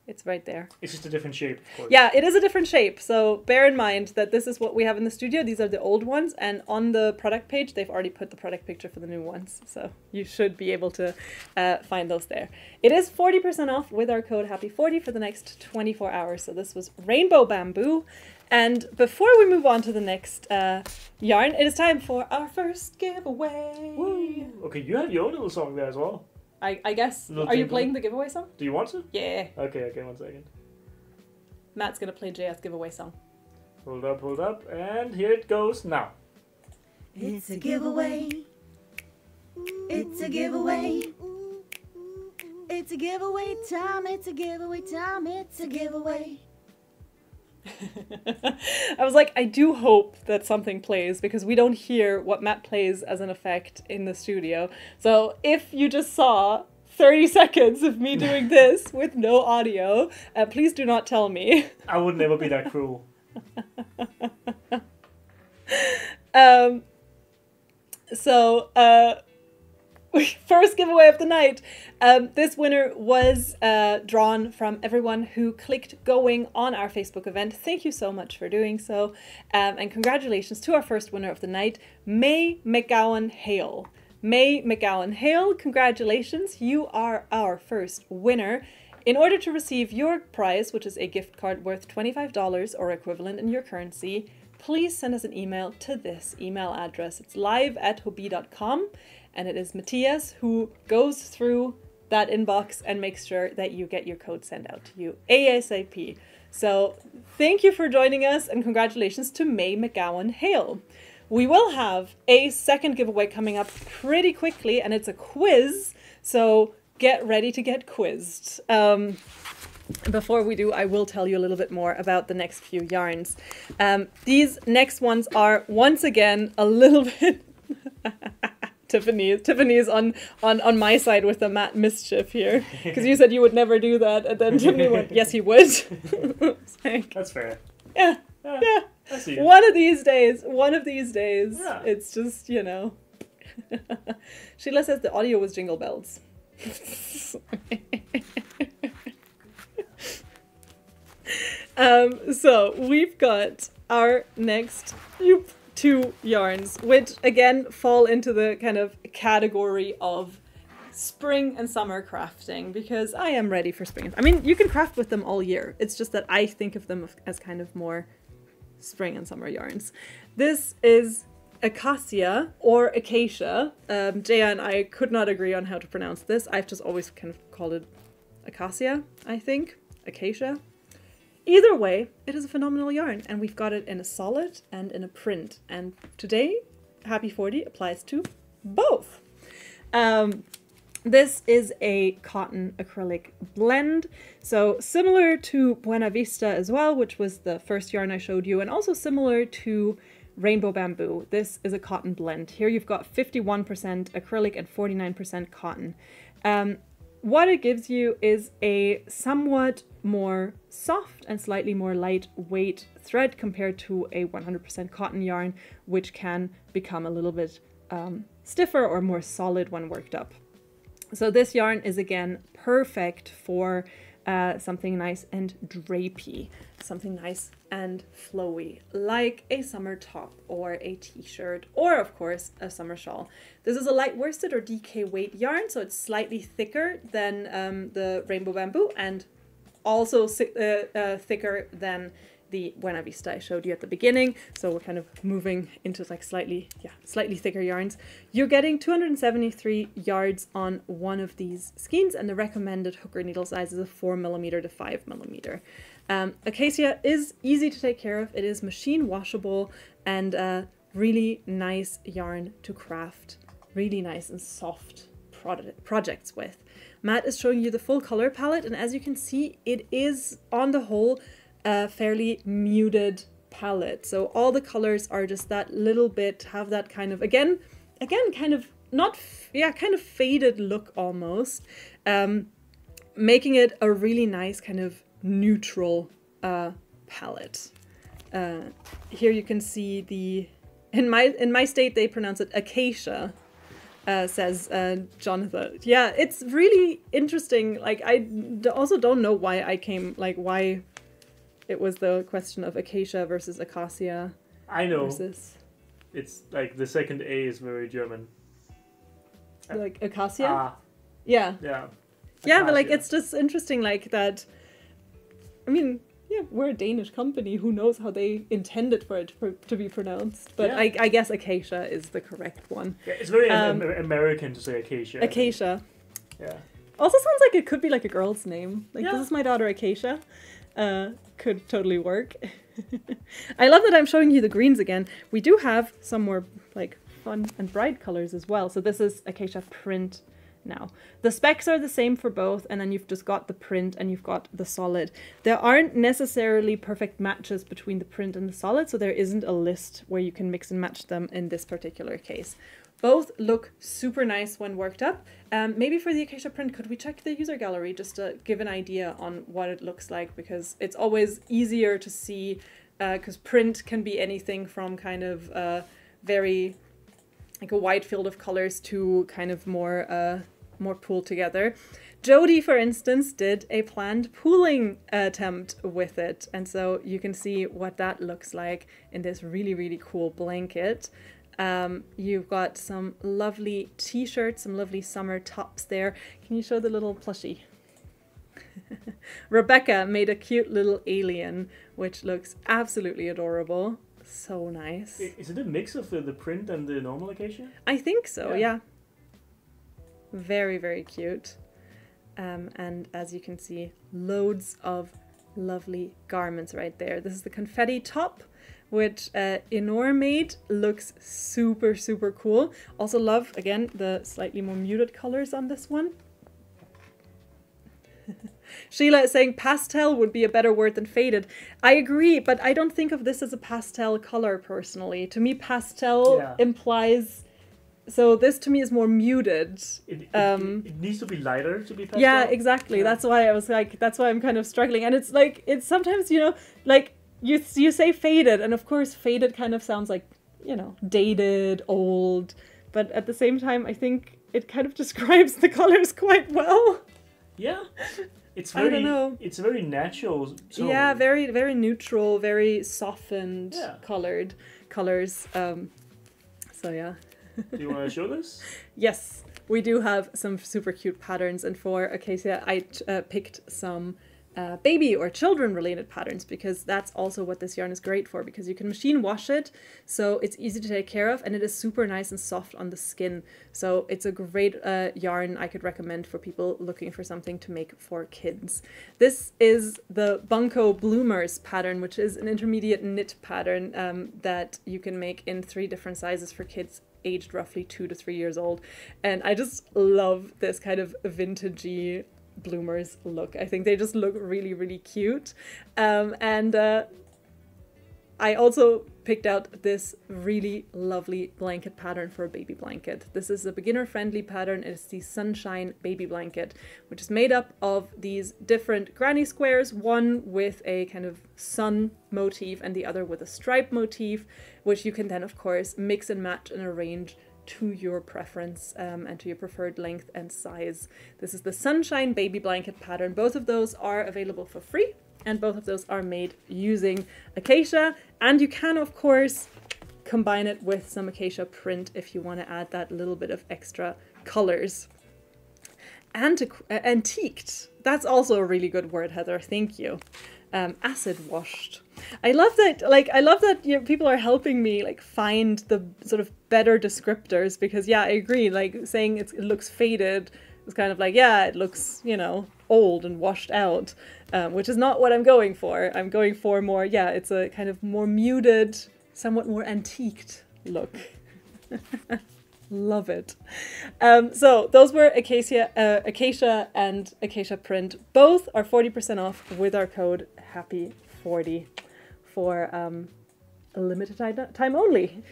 It's right there. It's just a different shape, of course. Yeah, it is a different shape. So bear in mind that this is what we have in the studio. These are the old ones. And on the product page, they've already put the product picture for the new ones. So you should be able to find those there. It is 40% off with our code HAPPY40 for the next 24 hours. So this was Rainbow Bamboo. And before we move on to the next yarn, it is time for our first giveaway. Woo. Okay, you have your own little song there as well. I guess. Are you playing the giveaway song? Do you want to? Yeah. Okay, 1 second. Matt's gonna play JS giveaway song. Hold up, and here it goes now. It's a giveaway. It's a giveaway. It's a giveaway time. It's a giveaway time. It's a giveaway. I was like, I do hope that something plays, because we don't hear what Matt plays as an effect in the studio. So if you just saw 30 seconds of me doing this with no audio, please do not tell me. I would never be that cruel. First giveaway of the night. This winner was drawn from everyone who clicked going on our Facebook event. Thank you so much for doing so. And congratulations to our first winner of the night, May McGowan Hale. May McGowan Hale, congratulations. You are our first winner. In order to receive your prize, which is a gift card worth $25 or equivalent in your currency, please send us an email to this email address. It's live@hobby.com. And it is Matthias who goes through that inbox and make sure that you get your code sent out to you ASAP. So thank you for joining us, and congratulations to May McGowan Hale. We will have a second giveaway coming up pretty quickly, and it's a quiz, so get ready to get quizzed. Before we do, I will tell you a little bit more about the next few yarns. These next ones are, once again, a little bit... Tiffany's on my side with the Matt mischief here, because you said you would never do that, and then Tiffany went, yes, he would. Like, that's fair. Yeah. I see it. One of these days, Yeah. it's just, Sheila says the audio was jingle bells. So we've got our next two yarns, which again fall into the kind of category of spring and summer crafting, because I am ready for spring. I mean, you can craft with them all year. It's just that I think of them as kind of more spring and summer yarns. This is acacia or acacia. Jaya and I could not agree on how to pronounce this. I've just always kind of called it acacia, I think. Acacia. Either way, it is a phenomenal yarn, and we've got it in a solid and in a print. And today, Happy 40 applies to both. This is a cotton acrylic blend, so similar to Buena Vista as well, which was the first yarn I showed you, and also similar to Rainbow Bamboo. This is a cotton blend. Here you've got 51% acrylic and 49% cotton. What it gives you is a somewhat more soft and slightly more lightweight thread compared to a 100% cotton yarn, which can become a little bit stiffer or more solid when worked up. So this yarn is again perfect for something nice and drapey, something nice and flowy, like a summer top or a t-shirt, or of course a summer shawl. This is a light worsted or DK weight yarn, so it's slightly thicker than the Rainbow Bamboo, and also thicker than the Buena Vista I showed you at the beginning. So we're kind of moving into like slightly thicker yarns. You're getting 273 yards on one of these skeins, and the recommended hooker needle size is a 4mm to 5mm. Acacia is easy to take care of. It is machine washable and a really nice yarn to craft really nice and soft projects with. Matt is showing you the full color palette, and as you can see, it is on the whole a fairly muted palette. So all the colors are just that little bit, have that kind of, again, kind of not, kind of faded look almost, making it a really nice kind of neutral palette. Here you can see the, in my state they pronounce it acacia, says Jonathan. Yeah, it's really interesting. Like, I also don't know why why it was the question of acacia versus acacia. I know. Versus... It's like the second A is very German. Like acacia? Yeah. Yeah, Acacia. but like it's just interesting like that. I mean, yeah, we're a Danish company. Who knows how they intended for it to be pronounced? But yeah. I guess acacia is the correct one. Yeah, it's very American to say acacia. Acacia. Yeah. Also sounds like it could be like a girl's name. Like, yeah. This is my daughter Acacia. Could totally work. I love that I'm showing you the greens again. We do have some more like fun and bright colors as well. So this is Acacia print now. The specs are the same for both, and then you've just got the print and you've got the solid. There aren't necessarily perfect matches between the print and the solid, so there isn't a list where you can mix and match them in this particular case. Both look super nice when worked up. Maybe for the Acacia print, could we check the user gallery just to give an idea on what it looks like? Because it's always easier to see, because print can be anything from kind of very, like a wide field of colors to kind of more pooled together. Jody, for instance, did a planned pooling attempt with it. And so you can see what that looks like in this really, really cool blanket. You've got some lovely t-shirts, some lovely summer tops there. Can you show the little plushie? Rebecca made a cute little alien, which looks absolutely adorable. So nice. Is it a mix of the print and the normal acacia? I think so, yeah. Very, very cute. And as you can see, loads of lovely garments right there. This is the confetti top, which Inor made. Looks super, super cool. Also love, again, the slightly more muted colors on this one. Sheila is saying pastel would be a better word than faded. I agree, but I don't think of this as a pastel color personally. To me, pastel implies... So this to me is more muted. It needs to be lighter to be pastel. Yeah, exactly. Yeah. That's why I was like, that's why I'm kind of struggling. And it's like, it's sometimes, you know, like you say faded, and of course faded kind of sounds like, you know, dated, old. But at the same time, I think it kind of describes the colors quite well. Yeah. It's very, I don't know. It's a very natural tone. Yeah, very, very neutral, very softened colored colors. So yeah. Do you want to show this? Yes, we do have some super cute patterns, and for Acacia I picked some baby or children related patterns, because that's also what this yarn is great for, because you can machine wash it, so it's easy to take care of, and it is super nice and soft on the skin. So it's a great yarn I could recommend for people looking for something to make for kids. This is the Bunko Bloomers pattern, which is an intermediate knit pattern that you can make in 3 different sizes for kids aged roughly 2 to 3 years old. And I just love this kind of vintagey bloomers look. I think they just look really, really cute. I also picked out this really lovely blanket pattern for a baby blanket. This is a beginner-friendly pattern. It's the Sunshine Baby Blanket, which is made up of these different granny squares, one with a kind of sun motif and the other with a stripe motif, which you can then, of course, mix and match and arrange to your preference and to your preferred length and size. This is the Sunshine Baby Blanket pattern. Both of those are available for free, and both of those are made using acacia, and you can of course combine it with some acacia print if you want to add that little bit of extra colors. Antiqued, that's also a really good word, Heather, thank you. Acid washed. I love that people are helping me like find the sort of better descriptors, because yeah, I agree, like saying it looks faded is kind of like, yeah, it looks, you know, old and washed out, which is not what I'm going for. I'm going for more, yeah, it's a kind of more muted, somewhat more antiqued look. Love it. So those were Acacia and Acacia Print. Both are 40% off with our code HAPPY40 for a limited time only.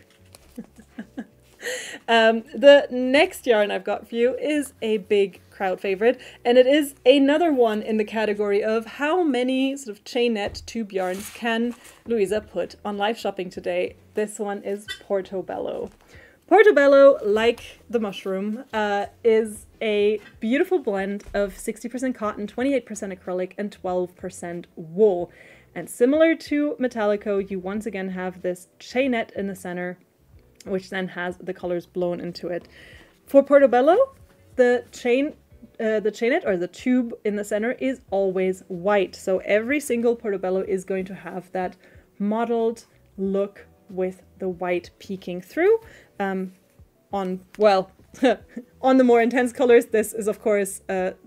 The next yarn I've got for you is a big crowd favorite, and it is another one in the category of how many sort of chain net tube yarns can Louisa put on live shopping today. This one is Portobello. Portobello, like the mushroom, is a beautiful blend of 60% cotton, 28% acrylic, and 12% wool. And similar to Metallico, you once again have this chainette in the center, which then has the colors blown into it. For Portobello, the chainette or the tube in the center is always white. So every single Portobello is going to have that mottled look with the white peeking through. On the more intense colors, this is of course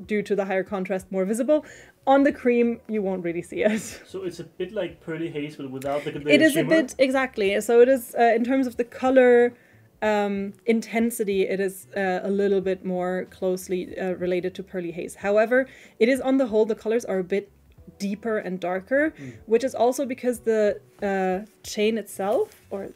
due to the higher contrast more visible. On the cream, you won't really see it. So it's a bit like Pearly Haze, but without the It is shimmer? a bit, exactly. So it is, in terms of the color intensity, it is a little bit more closely related to Pearly Haze. However, it is on the whole, the colors are a bit deeper and darker, which is also because the chain itself, or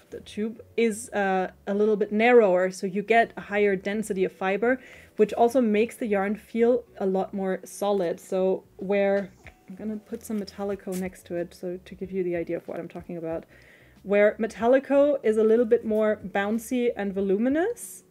the tube, is a little bit narrower, so you get a higher density of fiber, which also makes the yarn feel a lot more solid. So where, I'm gonna put some Metallico next to it so to give you the idea of what I'm talking about. Where Metallico is a little bit more bouncy and voluminous,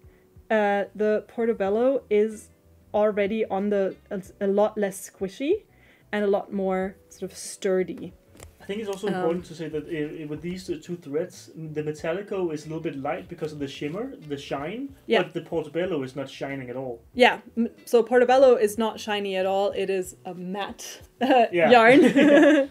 the Portobello is already on the a lot less squishy and a lot more sort of sturdy. I think it's also important to say that with these two threads, the Metallico is a little bit light because of the shimmer, the shine, but the Portobello is not shining at all. Yeah, so Portobello is not shiny at all. It is a matte yarn.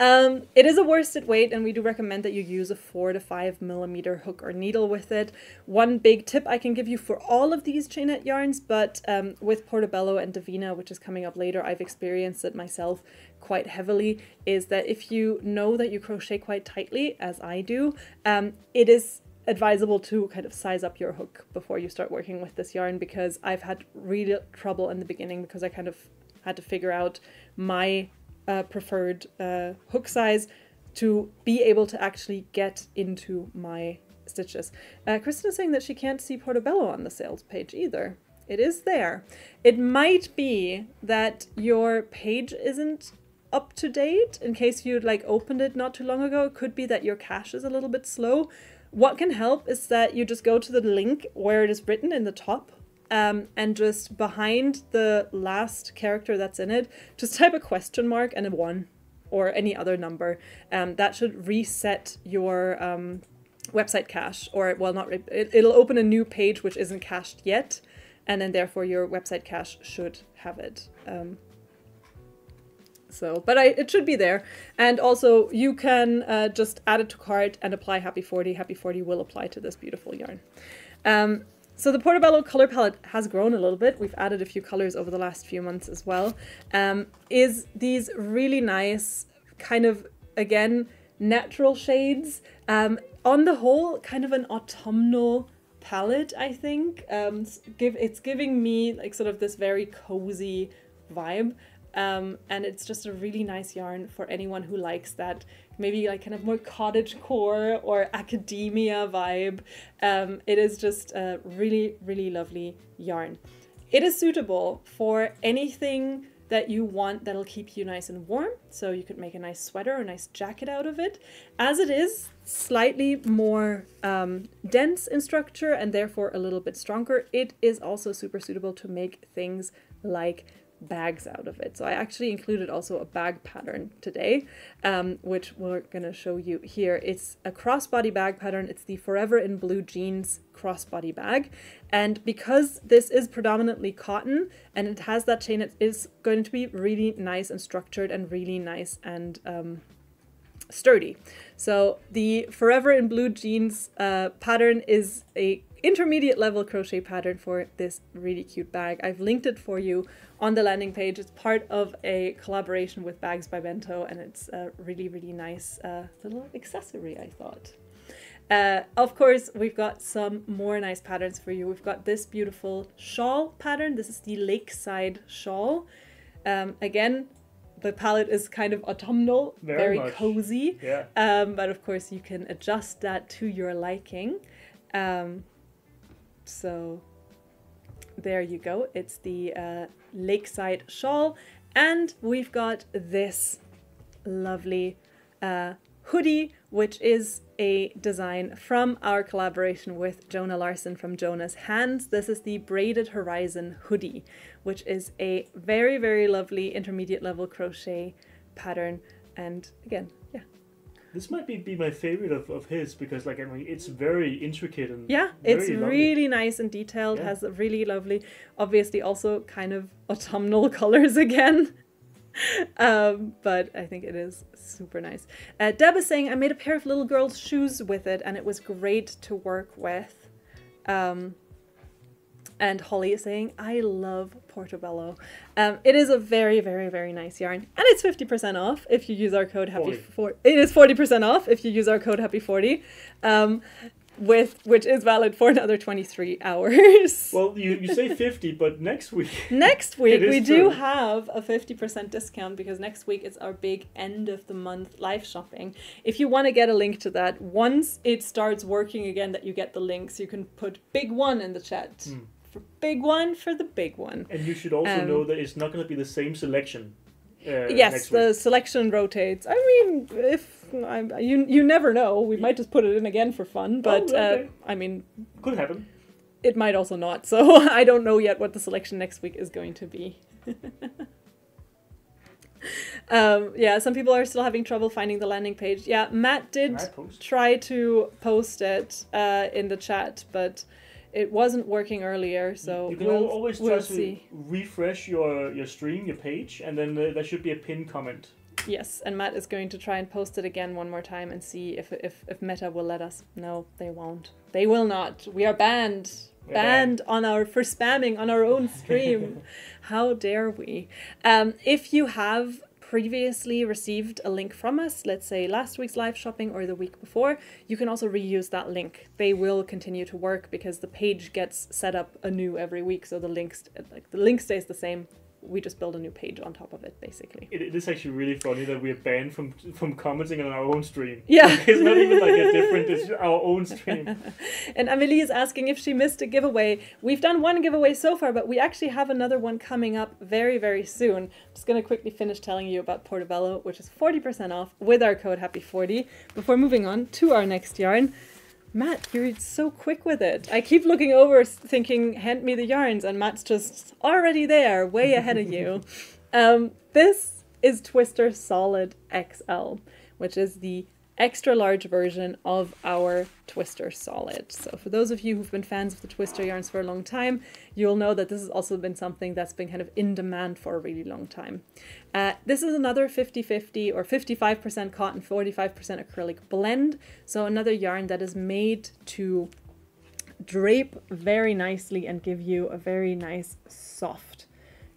It is a worsted weight, and we do recommend that you use a 4 to 5 millimeter hook or needle with it. One big tip I can give you for all of these chainette yarns, but with Portobello and Davina, which is coming up later, I've experienced it myself quite heavily, is that if you know that you crochet quite tightly, as I do, it is advisable to kind of size up your hook before you start working with this yarn, because I've had real trouble in the beginning because I kind of had to figure out my preferred hook size to be able to actually get into my stitches. Kristen is saying that she can't see Portobello on the sales page either. It is there. It might be that your page isn't up to date. In case you like opened it not too long ago, it could be that your cache is a little bit slow. What can help is that you just go to the link where it is written in the top, and just behind the last character that's in it, just type a question mark and a 1 or any other number. That should reset your website cache, or well, not it'll open a new page which isn't cached yet, and then therefore your website cache should have it. But it should be there. And also you can just add it to cart and apply Happy 40. Happy 40 will apply to this beautiful yarn. So the Portobello color palette has grown a little bit. We've added a few colors over the last few months as well. Is these really nice kind of, again, natural shades. On the whole, kind of an autumnal palette, I think. It's giving me like sort of this very cozy vibe. And it's just a really nice yarn for anyone who likes that maybe like kind of more cottagecore or academia vibe. It is just a really, really lovely yarn. It is suitable for anything that you want that'll keep you nice and warm. So you could make a nice sweater or a nice jacket out of it. As it is slightly more dense in structure and therefore a little bit stronger, it is also super suitable to make things like bags out of it. So I actually included also a bag pattern today, which we're going to show you here. It's a crossbody bag pattern. It's the Forever in Blue Jeans crossbody bag. And because this is predominantly cotton and it has that chain, it is going to be really nice and structured and really nice and sturdy. So the Forever in Blue Jeans pattern is a intermediate level crochet pattern for this really cute bag. I've linked it for you on the landing page. It's part of a collaboration with Bags by Bento, and it's a really, really nice little accessory, I thought. Of course, we've got some more nice patterns for you. We've got this beautiful shawl pattern. This is the Lakeside shawl. Again, the palette is kind of autumnal, very cozy. Yeah. But of course, you can adjust that to your liking. So there you go. It's the Lakeside shawl. And we've got this lovely hoodie, which is a design from our collaboration with Jonah Larson from Jonah's Hands. This is the Braided Horizon hoodie, which is a very, very lovely intermediate level crochet pattern. And again, yeah. This might be my favorite of his, because like, I mean, it's very intricate and yeah, it's really nice and detailed. Yeah. Has a really lovely, obviously also kind of autumnal colors again. But I think it is super nice. Deb is saying, I made a pair of little girls' shoes with it and it was great to work with. And Holly is saying, I love Portobello. It is a very, very, very nice yarn. And it's 50% off if you use our code Happy40. It is 40% off if you use our code Happy40. Which is valid for another 23 hours. Well, you say 50, but next week... Next week we do have a 50% discount, because next week is our big end of the month live shopping. If you want to get a link to that, once it starts working again, that you get the links, you can put big one in the chat. For big one, for the big one. And you should also know that it's not going to be the same selection. Yes, the selection rotates. I mean, you never know. We might just put it in again for fun, but okay. I mean, could happen. It might also not. So I don't know yet what the selection next week is going to be. Yeah, some people are still having trouble finding the landing page. Yeah, Matt did try to post it in the chat, but it wasn't working earlier, so you can always try to refresh your stream, your page, and then there should be a pinned comment Yes, and Matt is going to try and post it again one more time and see if Meta will let us. No, they won't. They will not. We are banned. Banned for spamming on our own stream. How dare we? If you have previously received a link from us, let's say last week's live shopping or the week before, you can also reuse that link. They will continue to work because the page gets set up anew every week, so the link stays the same. We just build a new page on top of it, basically. It is actually really funny that we're banned from commenting on our own stream. Yeah. It's not even like a different, it's our own stream. And Amelie is asking if she missed a giveaway. We've done one giveaway so far, but we actually have another one coming up very, very soon. I'm just going to quickly finish telling you about Portobello, which is 40% off with our code HAPPY40, before moving on to our next yarn. Matt, you're so quick with it. I keep looking over thinking, hand me the yarns, and Matt's just already there, way ahead of you. This is Twister Solid XL, which is the extra large version of our Twister Solid. So for those of you who've been fans of the Twister yarns for a long time, you'll know that this has also been something that's been kind of in demand for a really long time. This is another 50-50 or 55% cotton, 45% acrylic blend. So another yarn that is made to drape very nicely and give you a very nice soft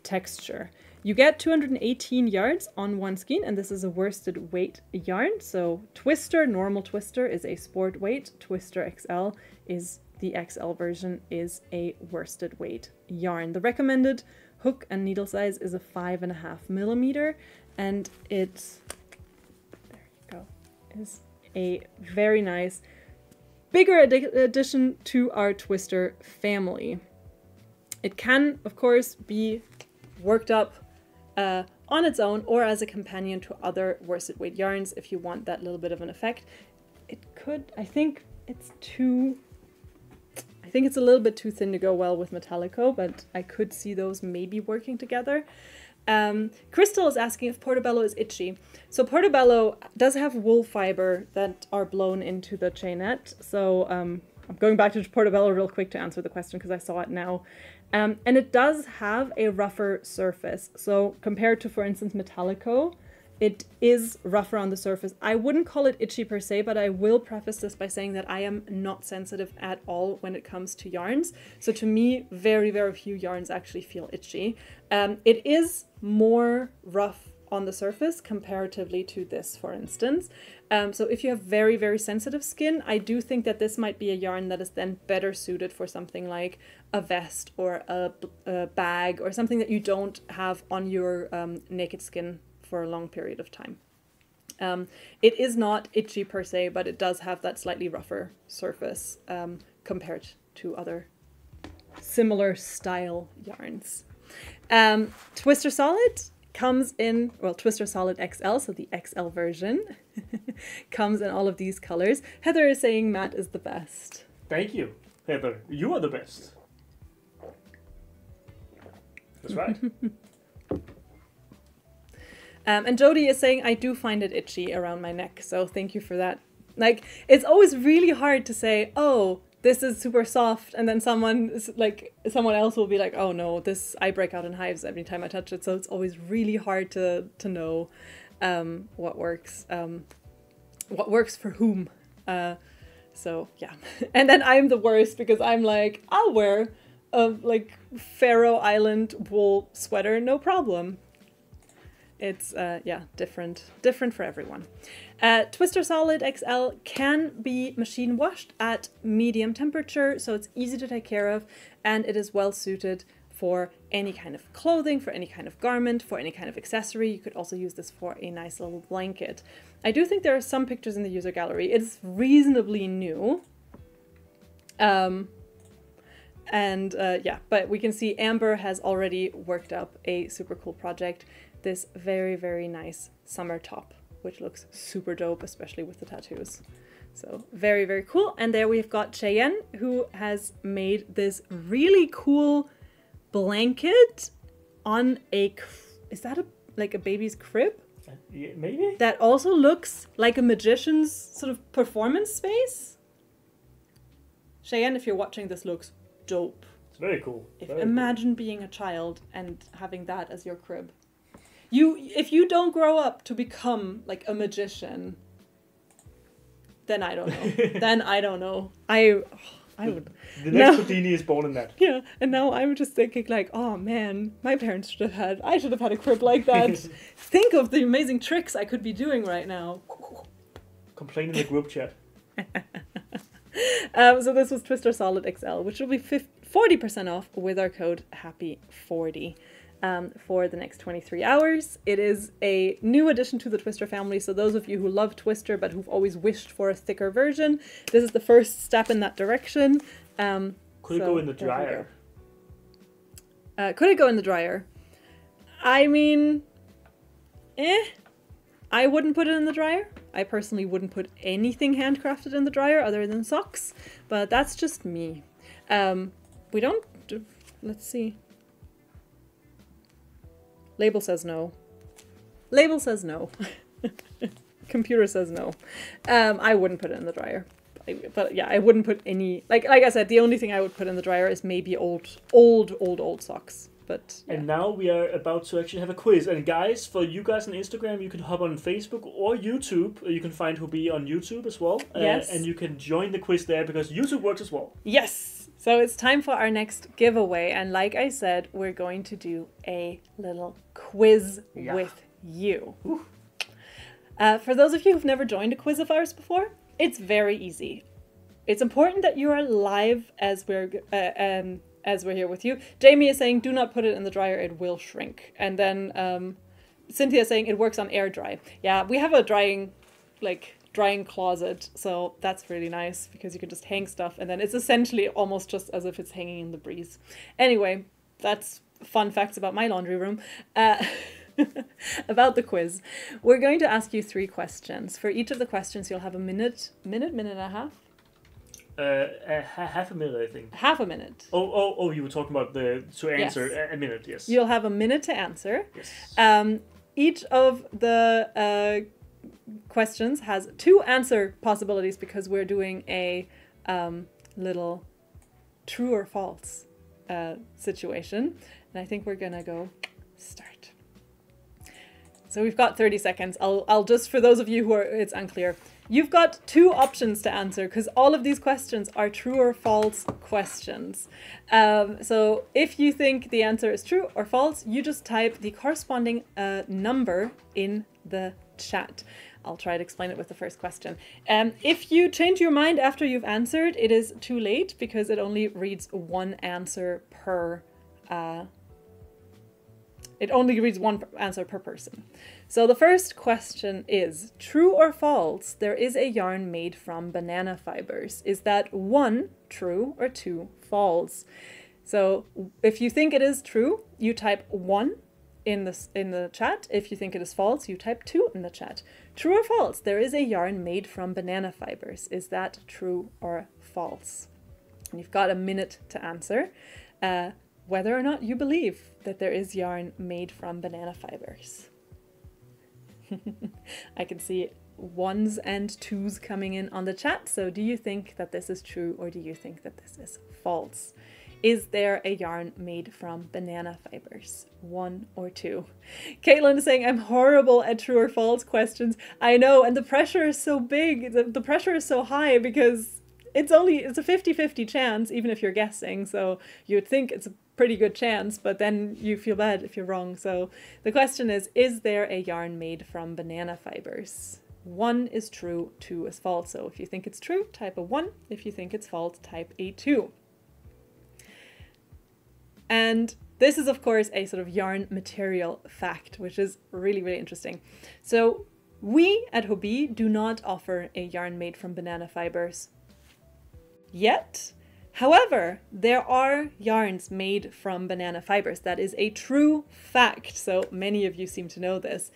texture. You get 218 yards on one skein, and this is a worsted weight yarn. So Twister, normal Twister, is a sport weight. Twister XL is the XL version, is a worsted weight yarn. The recommended hook and needle size is a 5.5 millimeter, and it's, there you go, is a very nice, bigger addition to our Twister family. It can, of course, be worked up on its own or as a companion to other worsted weight yarns if you want that little bit of an effect. It could, I think it's a little bit too thin to go well with Metallico, but I could see those maybe working together. Crystal is asking if Portobello is itchy. So Portobello does have wool fiber that are blown into the chainette. So I'm going back to Portobello real quick to answer the question because I saw it now. And it does have a rougher surface. So compared to, for instance, Metallico, it is rougher on the surface. I wouldn't call it itchy per se, but I will preface this by saying that I am not sensitive at all when it comes to yarns. So to me, very, very few yarns actually feel itchy. It is more rough on the surface comparatively to this, for instance. So if you have very, very sensitive skin, I do think that this might be a yarn that is then better suited for something like a vest or a bag or something that you don't have on your naked skin for a long period of time. It is not itchy per se, but it does have that slightly rougher surface compared to other similar style yarns. Twister Solid comes in, well, Twister Solid XL, so the XL version, comes in all of these colors. Heather is saying Matt is the best. Thank you, Heather. You are the best. That's right. And Jody is saying, I do find it itchy around my neck, so thank you for that. Like, it's always really hard to say, oh, this is super soft, and then someone else will be like, oh no, I break out in hives every time I touch it. So it's always really hard to know what works for whom. So yeah, and then I'm the worst because I'm like, I'll wear a Faroe Island wool sweater, no problem. It's different for everyone. Twister Solid XL can be machine washed at medium temperature, so it's easy to take care of, and it is well suited for any kind of clothing, for any kind of garment, for any kind of accessory. You could also use this for a nice little blanket. I do think there are some pictures in the user gallery. It's reasonably new. But we can see Amber has already worked up a super cool project. This very, very nice summer top, which looks super dope, especially with the tattoos. So very, very cool. And there we've got Cheyenne, who has made this really cool blanket on is that a baby's crib? Yeah, maybe? That also looks like a magician's sort of performance space. Cheyenne, if you're watching, this looks dope. It's very cool. Imagine being a child and having that as your crib. if you don't grow up to become like a magician, then I don't know. Then I don't know. I would. The next Houdini is born in that. Yeah, and now I'm just thinking like, oh man, my parents I should have had a crib like that. Think of the amazing tricks I could be doing right now. Complain in the group chat. So this was Twister Solid XL, which will be 40% off with our code HAPPY40 for the next 23 hours. It is a new addition to the Twister family, so those of you who love Twister but who've always wished for a thicker version, this is the first step in that direction. Could it go in the dryer? Could it go in the dryer? I mean, I wouldn't put it in the dryer. I personally wouldn't put anything handcrafted in the dryer other than socks, but that's just me. We don't... Let's see. Label says no. Label says no. Computer says no. I wouldn't put it in the dryer. But yeah, I wouldn't put any... Like I said, the only thing I would put in the dryer is maybe old socks. But yeah. And now we are about to actually have a quiz. And guys, for you guys on Instagram, you can hop on Facebook or YouTube. You can find Hobie on YouTube as well. Yes. And you can join the quiz there because YouTube works as well. Yes! So it's time for our next giveaway. And like I said, we're going to do a little quiz with you. For those of you who've never joined a quiz of ours before, it's very easy. It's important that you are live as we're here with you. Jamie is saying, do not put it in the dryer, it will shrink. And then Cynthia is saying it works on air dry. Yeah, we have a drying closet, so that's really nice because you can just hang stuff and then it's essentially almost just as if it's hanging in the breeze. Anyway, that's fun facts about my laundry room. About the quiz. We're going to ask you 3 questions. For each of the questions, you'll have a minute and a half. Half a minute, I think. Half a minute. Oh! You were talking about to answer. Yes. A minute. Yes. You'll have a minute to answer. Yes. Each of the questions has 2 answer possibilities because we're doing a little true or false situation, and I think we're gonna go start. So we've got 30 seconds. I'll just, for those of you who it's unclear, you've got 2 options to answer because all of these questions are true or false questions. So if you think the answer is true or false, you just type the corresponding number in the chat. I'll try to explain it with the first question. If you change your mind after you've answered, it is too late because it only reads one answer per person. So the first question is, true or false, there is a yarn made from banana fibers. Is that 1 true or 2 false? So if you think it is true, you type 1 in the chat. If you think it is false, you type 2 in the chat. True or false, there is a yarn made from banana fibers. Is that true or false? And you've got a minute to answer whether or not you believe that there is yarn made from banana fibers. I can see 1s and 2s coming in on the chat. So do you think that this is true or do you think that this is false? Is there a yarn made from banana fibers? 1 or 2? Caitlin is saying, I'm horrible at true or false questions. I know, and the pressure is so big. The pressure is so high because it's a 50-50 chance, even if you're guessing. So you would think it's a pretty good chance, but then you feel bad if you're wrong. So the question is there a yarn made from banana fibers? 1 is true, 2 is false. So if you think it's true, type a 1. If you think it's false, type a 2. And this is, of course, a sort of yarn material fact, which is really, really interesting. So we at Hobie do not offer a yarn made from banana fibers yet. However, there are yarns made from banana fibers. That is a true fact. So many of you seem to know this.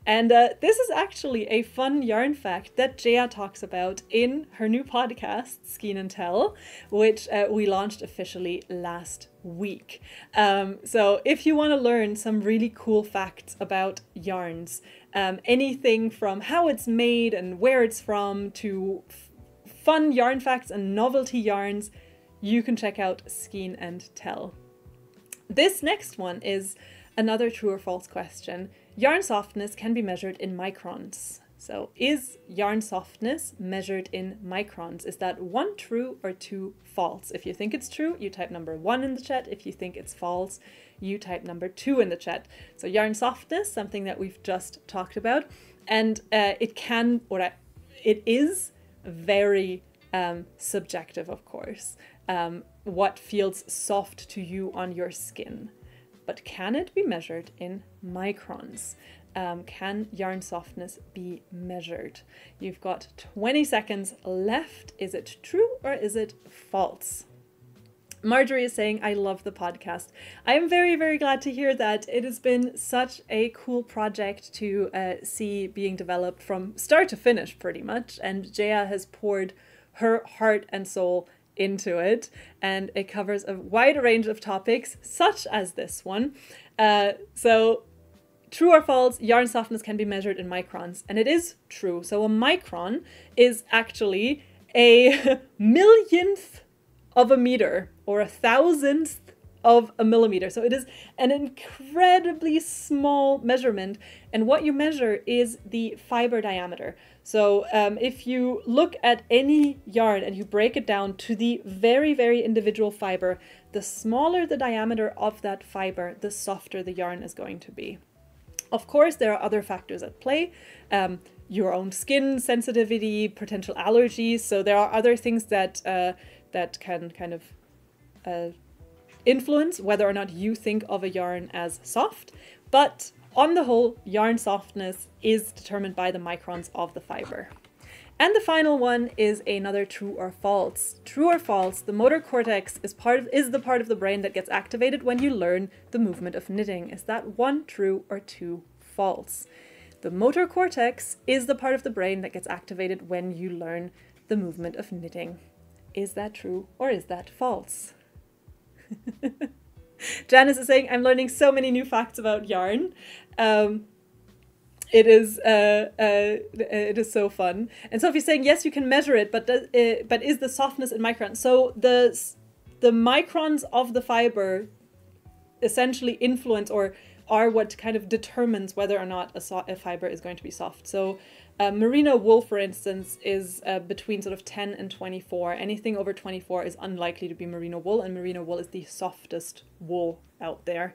And this is actually a fun yarn fact that Jaya talks about in her new podcast, Skein and Tell, which we launched officially last week. So if you want to learn some really cool facts about yarns, anything from how it's made and where it's from to fun yarn facts and novelty yarns, you can check out Skein and Tell. This next one is another true or false question. yarn softness can be measured in microns. So is yarn softness measured in microns? Is that 1 true or 2 false? If you think it's true, you type number 1 in the chat. If you think it's false, you type number 2 in the chat. So yarn softness, something that we've just talked about, and it is very subjective, of course, what feels soft to you on your skin. But can it be measured in microns? Can yarn softness be measured? You've got 20 seconds left. Is it true or is it false? Marjorie is saying, I love the podcast. I am very, very glad to hear that. It has been such a cool project to see being developed from start to finish, pretty much. And Jaya has poured her heart and soul into it. And it covers a wide range of topics, such as this one. So true or false, yarn softness can be measured in microns. And it is true. So a micron is actually a millionth of a meter or 1,000th of a millimeter. So it is an incredibly small measurement. And what you measure is the fiber diameter. So if you look at any yarn and you break it down to the very, very individual fiber, the smaller the diameter of that fiber, the softer the yarn is going to be. Of course, there are other factors at play. Your own skin sensitivity, potential allergies. So there are other things that can kind of influence whether or not you think of a yarn as soft. But on the whole, yarn softness is determined by the microns of the fiber. And the final one is another true or false. True or false, the motor cortex is the part of the brain that gets activated when you learn the movement of knitting. Is that 1 true or 2 false? The motor cortex is the part of the brain that gets activated when you learn the movement of knitting. Is that true or is that false? Janice is saying, I'm learning so many new facts about yarn. It is so fun. And Sophie's saying, yes, you can measure it, but is the softness in microns? So the microns of the fiber essentially influence or are what kind of determines whether or not a fiber is going to be soft. So merino wool, for instance, is between sort of 10 and 24. Anything over 24 is unlikely to be merino wool, and merino wool is the softest wool out there.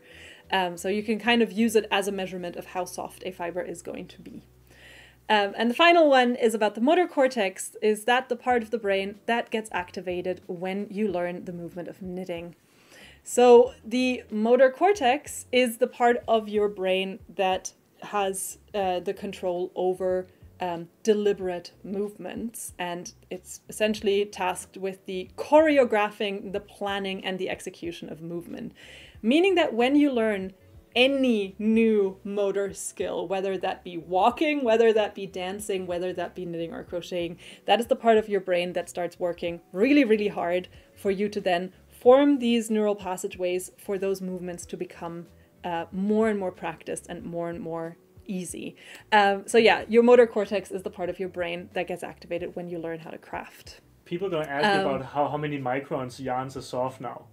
So you can kind of use it as a measurement of how soft a fiber is going to be. And the final one is about the motor cortex. Is that the part of the brain that gets activated when you learn the movement of knitting? So the motor cortex is the part of your brain that has the control over deliberate movements, and it's essentially tasked with the choreographing, the planning, and the execution of movement. Meaning that when you learn any new motor skill, whether that be walking, whether that be dancing, whether that be knitting or crocheting, that is the part of your brain that starts working really, really hard for you to then form these neural passageways for those movements to become more and more practiced and more easy. So yeah, your motor cortex is the part of your brain that gets activated when you learn how to craft. People are going to ask you about how many microns yarns are soft now.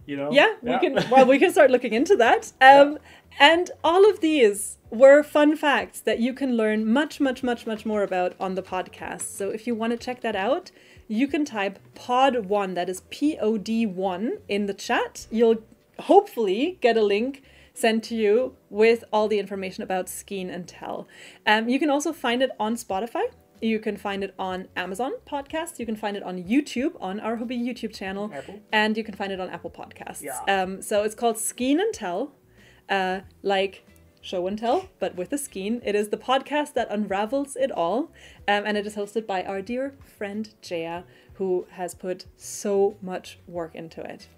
You know? Yeah, we can start looking into that. And all of these were fun facts that you can learn much more about on the podcast. So if you want to check that out, you can type pod1, that is POD1, in the chat. You'll hopefully get a link sent to you with all the information about Skein and Tell. You can also find it on Spotify. You can find it on Amazon Podcasts. You can find it on YouTube, on our Hobby YouTube channel. Apple. And you can find it on Apple Podcasts. Yeah. So it's called Skein and Tell, like show and tell, but with a skein. It is the podcast that unravels it all. And it is hosted by our dear friend Jaya, who has put so much work into it.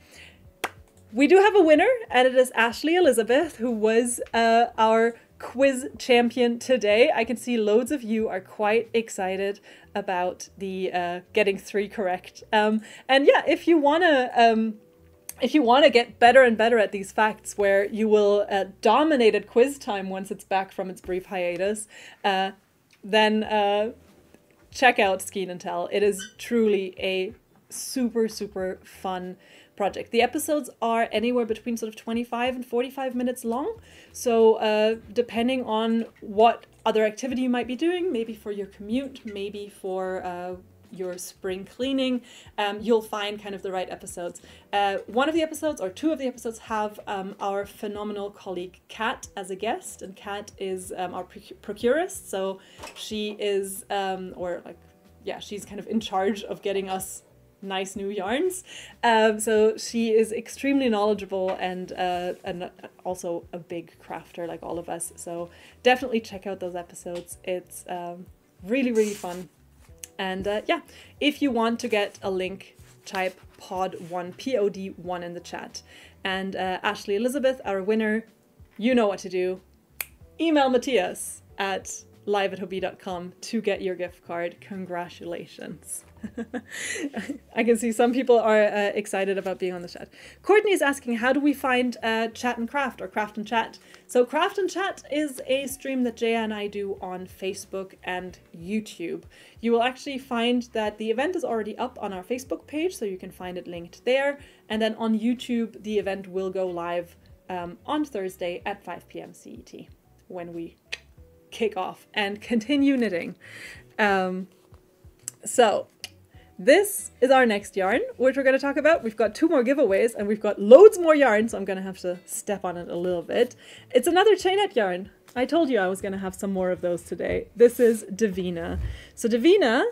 We do have a winner, and it is Ashley Elizabeth, who was our quiz champion today. I can see loads of you are quite excited about the getting 3 correct. And yeah, if you wanna get better and better at these facts, where you will dominate at quiz time once it's back from its brief hiatus, then check out Skein and Tell. It is truly a super, super fun project. The episodes are anywhere between sort of 25 and 45 minutes long. So depending on what other activity you might be doing, maybe for your commute, maybe for your spring cleaning, you'll find kind of the right episodes. One of the episodes, or two of the episodes, have our phenomenal colleague Kat as a guest, and Kat is our procurist, so she is, she's kind of in charge of getting us nice new yarns. So she is extremely knowledgeable and also a big crafter like all of us. So definitely check out those episodes. It's really, really fun. And if you want to get a link, type pod1, POD1 in the chat. And Ashley Elizabeth, our winner, you know what to do. Email Matthias at live@hobby.com to get your gift card. Congratulations. I can see some people are excited about being on the chat. Courtney is asking, how do we find Chat and Craft or Craft and Chat? So Craft and Chat is a stream that Jaya and I do on Facebook and YouTube. You will actually find that the event is already up on our Facebook page, so you can find it linked there. And then on YouTube, the event will go live on Thursday at 5 p.m. CET when we kick off and continue knitting. So this is our next yarn, which we're going to talk about. We've got 2 more giveaways and we've got loads more yarn, so I'm going to have to step on it a little bit. It's another chainette yarn. I told you I was going to have some more of those today. This is Divina. So Divina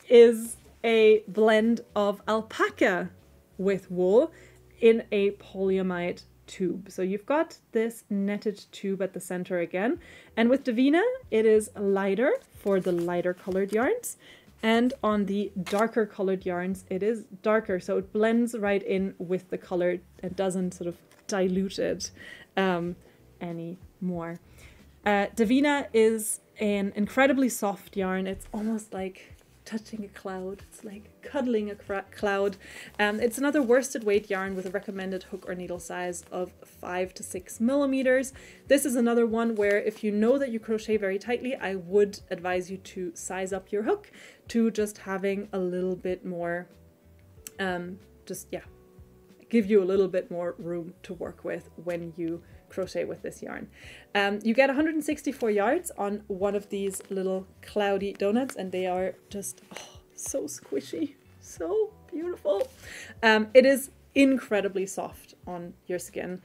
is a blend of alpaca with wool in a polyamide tube. So you've got this netted tube at the center again. And with Divina, it is lighter for the lighter colored yarns. And on the darker colored yarns, it is darker. So it blends right in with the color and doesn't sort of dilute it anymore. Divina is an incredibly soft yarn. It's almost like touching a cloud. It's like cuddling a cloud. It's another worsted weight yarn with a recommended hook or needle size of 5 to 6 millimeters. This is another one where if you know that you crochet very tightly, I would advise you to size up your hook to just having a little bit more, give you a little bit more room to work with when you crochet with this yarn. You get 164 yards on one of these little cloudy donuts, and they are just so squishy, so beautiful. It is incredibly soft on your skin.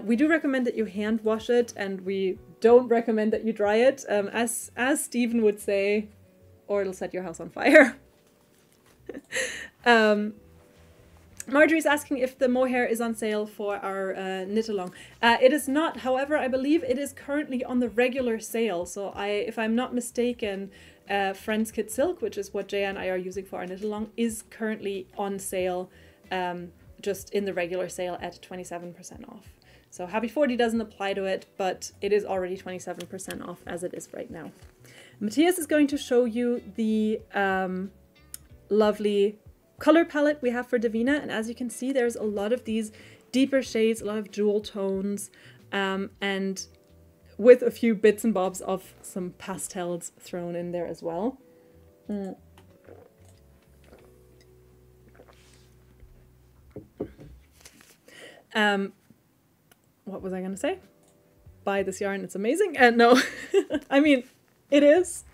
We do recommend that you hand wash it, and we don't recommend that you dry it, as Stephen would say, or it'll set your house on fire. Marjorie's asking if the mohair is on sale for our knit along. It is not, however, I believe it is currently on the regular sale. So if I'm not mistaken, Friends Kit Silk, which is what Jaya and I are using for our knit along, is currently on sale, just in the regular sale at 27% off. So Happy 40 doesn't apply to it, but it is already 27% off as it is right now. Matthias is going to show you the lovely color palette we have for Divina, and as you can see, there's a lot of these deeper shades, a lot of jewel tones, and with a few bits and bobs of some pastels thrown in there as well. What was I going to say? Buy this yarn, it's amazing. And no, I mean, it is.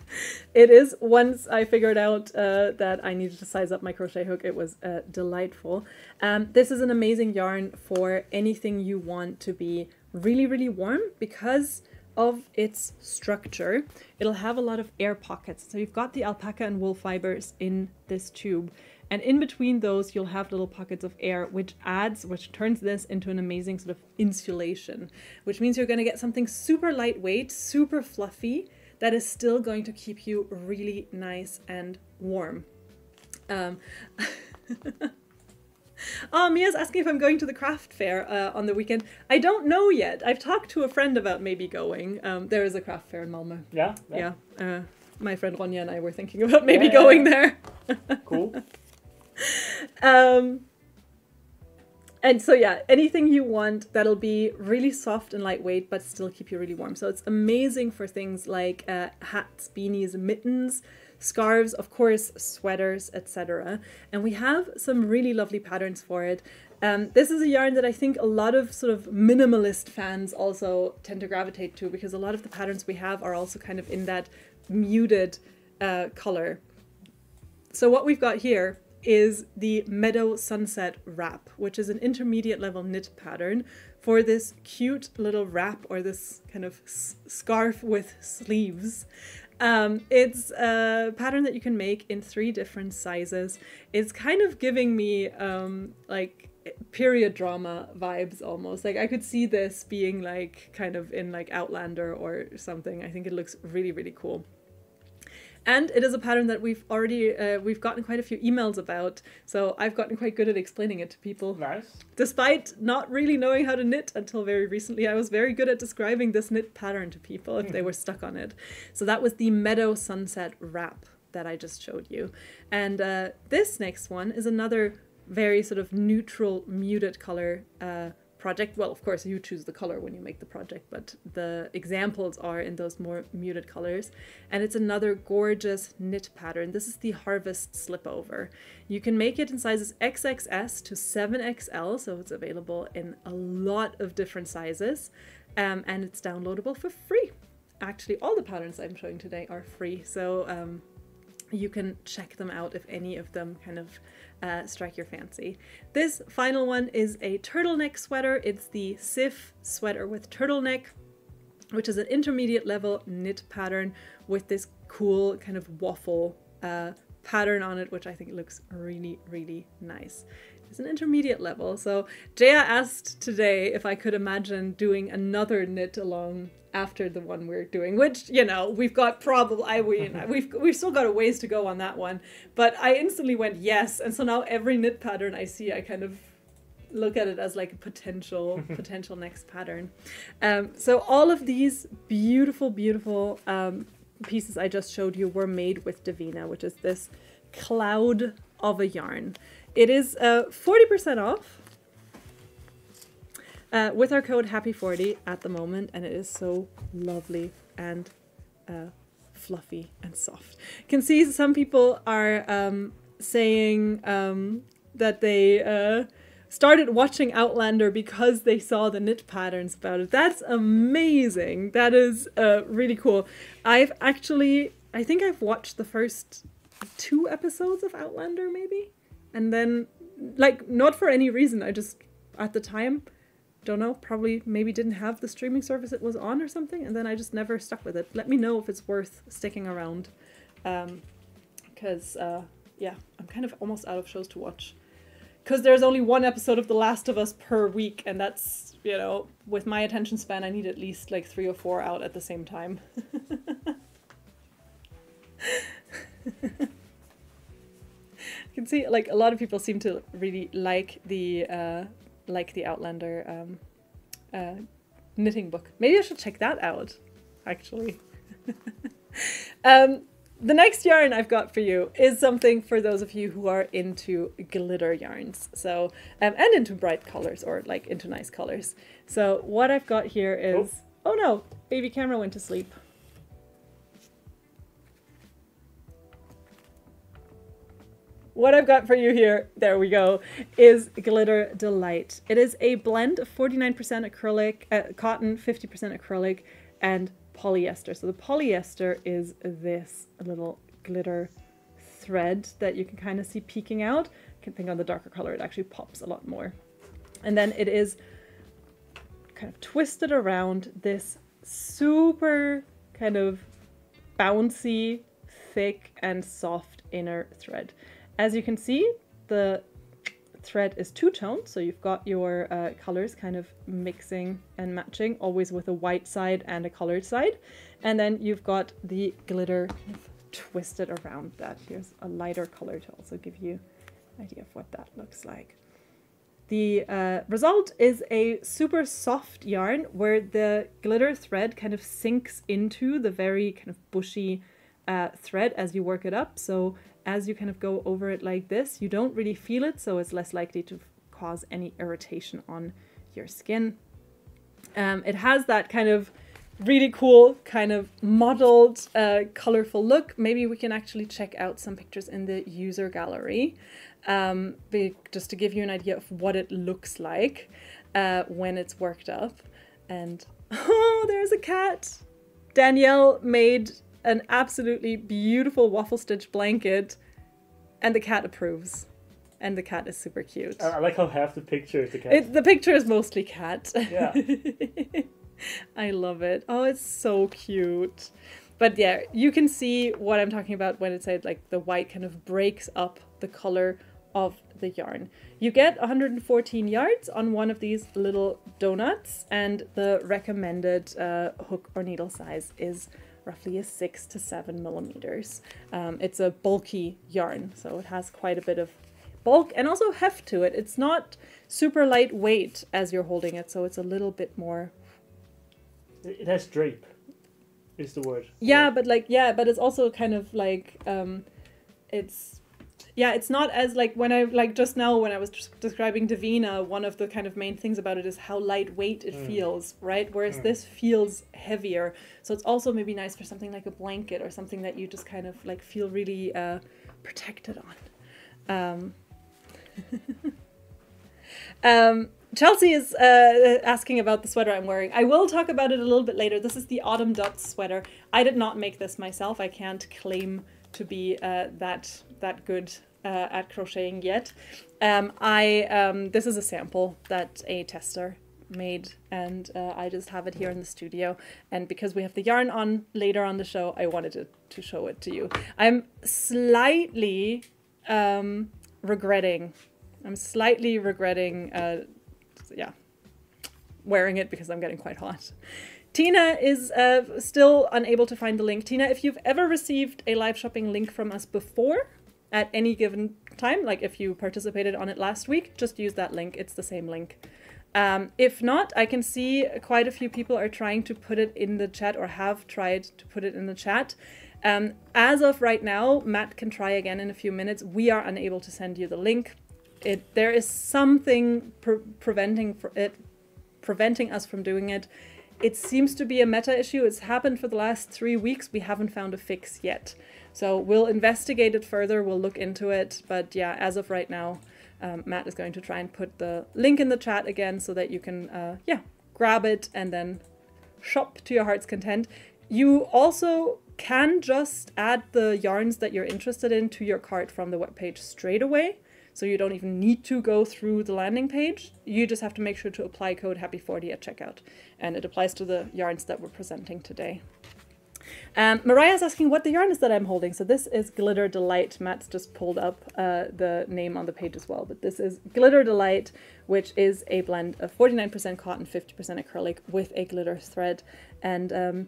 It is. Once I figured out that I needed to size up my crochet hook, it was delightful. This is an amazing yarn for anything you want to be really, really warm because of its structure. It'll have a lot of air pockets. So you've got the alpaca and wool fibers in this tube. And in between those, you'll have little pockets of air, which turns this into an amazing sort of insulation, which means you're going to get something super lightweight, super fluffy, that is still going to keep you really nice and warm. Oh, Mia's asking if I'm going to the craft fair on the weekend. I don't know yet. I've talked to a friend about maybe going. There is a craft fair in Malmö. Yeah? Yeah. My friend Ronja and I were thinking about maybe going there. Cool. And so yeah, anything you want that'll be really soft and lightweight but still keep you really warm. So it's amazing for things like hats, beanies, mittens, scarves, of course, sweaters, etc. And we have some really lovely patterns for it. This is a yarn that I think a lot of sort of minimalist fans also tend to gravitate to, because a lot of the patterns we have are also kind of in that muted color. So what we've got here is the Meadow Sunset Wrap, which is an intermediate level knit pattern for this cute little wrap, or this kind of scarf with sleeves. It's a pattern that you can make in 3 different sizes. It's kind of giving me like period drama vibes almost. Like I could see this being like kind of in like Outlander or something. I think it looks really, really cool. And it is a pattern that we've gotten quite a few emails about, so I've gotten quite good at explaining it to people. Nice. Despite not really knowing how to knit until very recently, I was very good at describing this knit pattern to people if they were stuck on it. So that was the Meadow Sunset Wrap that I just showed you. And this next one is another very sort of neutral, muted color project. Well, of course, you choose the color when you make the project, but the examples are in those more muted colors. And it's another gorgeous knit pattern. This is the Harvest Slipover. You can make it in sizes XXS to 7XL, so it's available in a lot of different sizes, and it's downloadable for free. Actually, all the patterns I'm showing today are free, so you can check them out if any of them kind of strike your fancy. This final one is a turtleneck sweater. It's the Sif sweater with turtleneck, which is an intermediate level knit pattern with this cool kind of waffle pattern on it, which I think looks really, really nice. It's an intermediate level. So Jaya asked today if I could imagine doing another knit along after the one we're doing, which, you know, we've still got a ways to go on that one, but I instantly went yes. And so now every knit pattern I see, I kind of look at it as like a potential next pattern. So all of these beautiful pieces I just showed you were made with Davina, which is this cloud of a yarn. It is 40% off with our code HAPPY40 at the moment, and it is so lovely and fluffy and soft. You can see some people are saying that they started watching Outlander because they saw the knit patterns about it. That's amazing. That is really cool. I think I've watched the first 2 episodes of Outlander maybe, and then like not for any reason. I just at the time, don't know, probably maybe didn't have the streaming service it was on or something, and then I just never stuck with it. Let me know if it's worth sticking around, because yeah, I'm kind of almost out of shows to watch, because there's only 1 episode of The Last of Us per week, and that's, you know, with my attention span I need at least like 3 or 4 out at the same time. You can see like a lot of people seem to really like the Outlander knitting book. Maybe I should check that out, actually. The next yarn I've got for you is something for those of you who are into glitter yarns, so and into bright colors, or like into nice colors. So what I've got here is oh no, baby camera went to sleep. What I've got for you here, there we go, is Glitter Delight. It is a blend of 49% acrylic, cotton, 50% acrylic, and polyester. So the polyester is this little glitter thread that you can kind of see peeking out. You can think on the darker color, it actually pops a lot more. And then it is kind of twisted around this super kind of bouncy, thick, and soft inner thread. As you can see, the thread is two-toned, so you've got your colors kind of mixing and matching, always with a white side and a colored side. And then you've got the glitter kind of twisted around that. Here's a lighter color to also give you an idea of what that looks like. The result is a super soft yarn where the glitter thread kind of sinks into the very kind of bushy thread as you work it up. So as you kind of go over it like this, you don't really feel it, so it's less likely to cause any irritation on your skin. It has that kind of really cool, kind of modeled, colorful look. Maybe we can actually check out some pictures in the user gallery, just to give you an idea of what it looks like when it's worked up. And oh, there's a cat. Danielle made an absolutely beautiful waffle stitch blanket, and the cat approves. And the cat is super cute. I like how half the picture is the cat. The picture is mostly cat. Yeah. I love it. Oh, it's so cute. But yeah, you can see what I'm talking about when it said like the white kind of breaks up the color of the yarn. You get 114 yards on one of these little donuts, and the recommended hook or needle size is roughly a 6 to 7 millimeters. It's a bulky yarn, so it has quite a bit of bulk and also heft to it. It's not super lightweight as you're holding it, so it's a little bit more. It has drape, is the word. Yeah, but but it's also kind of like it's not as like when I like just now when I was describing Davina, one of the kind of main things about it is how lightweight it feels, right? Whereas this feels heavier. So it's also maybe nice for something like a blanket or something that you just kind of like feel really protected on. Chelsea is asking about the sweater I'm wearing. I will talk about it a little bit later. This is the Autumn Dots sweater. I did not make this myself. I can't claim to be that good at crocheting yet. This is a sample that a tester made, and I just have it here in the studio. And because we have the yarn on later on the show, I wanted to show it to you. I'm slightly regretting wearing it because I'm getting quite hot. Tina is still unable to find the link. Tina, if you've ever received a live shopping link from us before at any given time, like if you participated on it last week, just use that link. It's the same link. If not, I can see quite a few people are trying to put it in the chat or have tried to put it in the chat. As of right now, Matt can try again in a few minutes. We are unable to send you the link. There is something preventing us from doing it. It seems to be a meta issue. It's happened for the last 3 weeks. We haven't found a fix yet. So we'll investigate it further. We'll look into it. But yeah, as of right now, Matt is going to try and put the link in the chat again so that you can, grab it and then shop to your heart's content. You also can just add the yarns that you're interested in to your cart from the webpage straight away. So you don't even need to go through the landing page. You just have to make sure to apply code HAPPY40 at checkout. And it applies to the yarns that we're presenting today. Mariah's asking what the yarn is that I'm holding. So this is Glitter Delight. Matt's just pulled up the name on the page as well. But this is Glitter Delight, which is a blend of 49% cotton, 50% acrylic with a glitter thread. And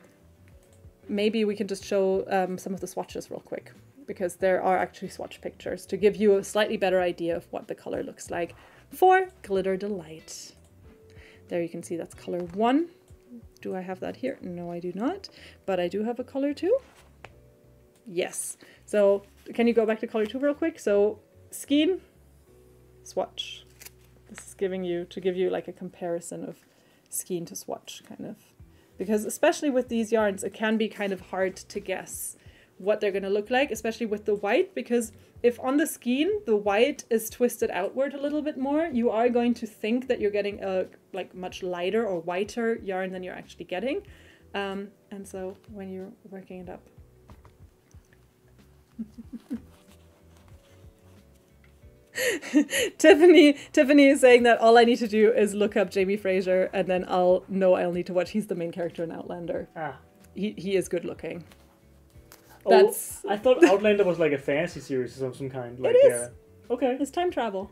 maybe we can just show some of the swatches real quick, because there are actually swatch pictures to give you a slightly better idea of what the color looks like for Glitter Delight. There you can see that's color 1. Do I have that here? No, I do not. But I do have a color 2. Yes. So can you go back to color 2 real quick? So skein, swatch. This is to give you like a comparison of skein to swatch kind of. Because especially with these yarns, it can be kind of hard to guess what they're going to look like, especially with the white, because if on the skein the white is twisted outward a little bit more, you are going to think that you're getting a like much lighter or whiter yarn than you're actually getting, and so when you're working it up. Tiffany is saying that all I need to do is look up Jamie Fraser and then I'll need to watch. He's the main character in Outlander. He is good looking. I thought Outlander was like a fantasy series of some kind. Like, it is. Okay. It's time travel.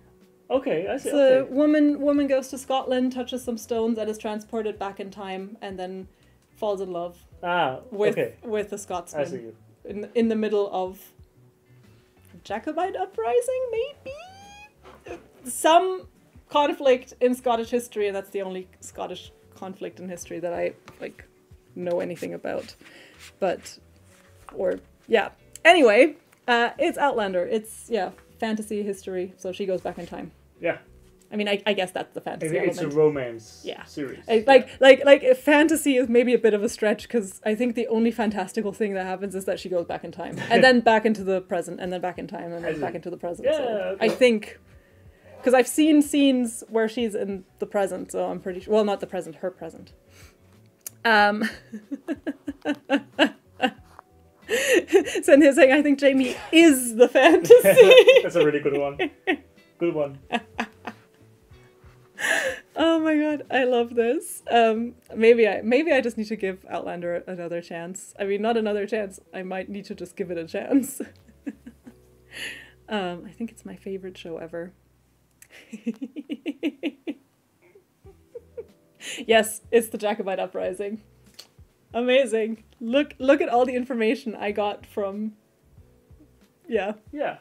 Okay, I see. So woman goes to Scotland, touches some stones, and is transported back in time, and then falls in love with a Scotsman. I see you. In the middle of Jacobite uprising, maybe some conflict in Scottish history, and that's the only Scottish conflict in history that I know anything about. Anyway, it's Outlander. It's fantasy history. So she goes back in time. Yeah. I mean, I guess that's the fantasy It's a element. romance Yeah. series. Like fantasy is maybe a bit of a stretch because I think the only fantastical thing that happens is that she goes back in time and then back into the present and then back in time and then back into the present. Yeah, So okay. I think because I've seen scenes where she's in the present, so I'm pretty sure. Well, not the present, her present. So in his saying, I think Jamie is the fantasy. That's a really good one. Good one. Oh my god, I love this. Maybe I just need to give Outlander another chance. I mean, not another chance. I might need to just give it a chance. I think it's my favorite show ever. Yes, it's the Jacobite Uprising. Amazing. Look at all the information I got from. Yeah. Yeah.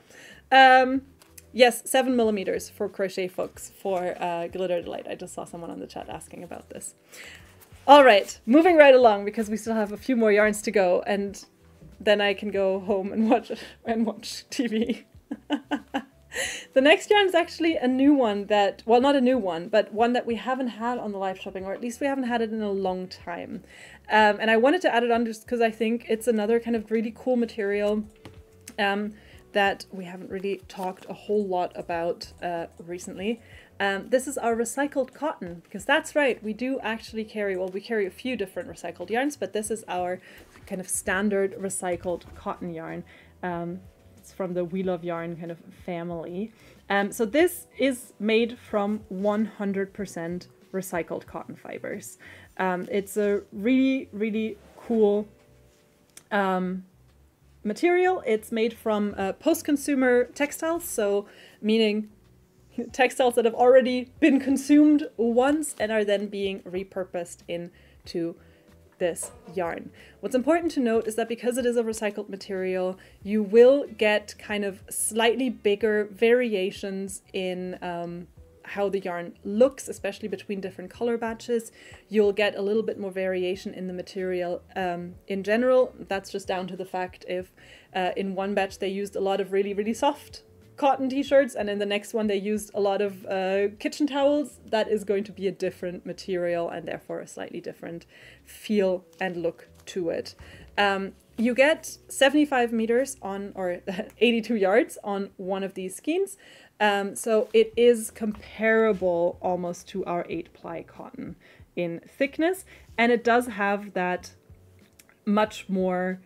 Yes, 7mm for crochet hooks for Glitter Delight. I just saw someone on the chat asking about this. All right, moving right along because we still have a few more yarns to go, and then I can go home and watch TV. The next yarn is actually a new one that, well, not a new one, but one that we haven't had on the live shopping, or at least we haven't had it in a long time. And I wanted to add it on just because I think it's another kind of really cool material that we haven't really talked a whole lot about recently. This is our recycled cotton, because that's right, we do actually carry, well, we carry a few different recycled yarns, but this is our kind of standard recycled cotton yarn. It's from the We Love Yarn kind of family. So this is made from 100% recycled cotton fibers. It's a really, really cool material. It's made from post-consumer textiles, so meaning textiles that have already been consumed once and are then being repurposed into this yarn. What's important to note is that because it is a recycled material, you will get kind of slightly bigger variations in how the yarn looks, especially between different color batches. You'll get a little bit more variation in the material in general. That's just down to the fact if in one batch they used a lot of really, really soft cotton t-shirts and in the next one they used a lot of kitchen towels, that is going to be a different material and therefore a slightly different feel and look to it. You get 75 meters on, or 82 yards on one of these skeins. So it is comparable almost to our 8-ply cotton in thickness, and it does have that much more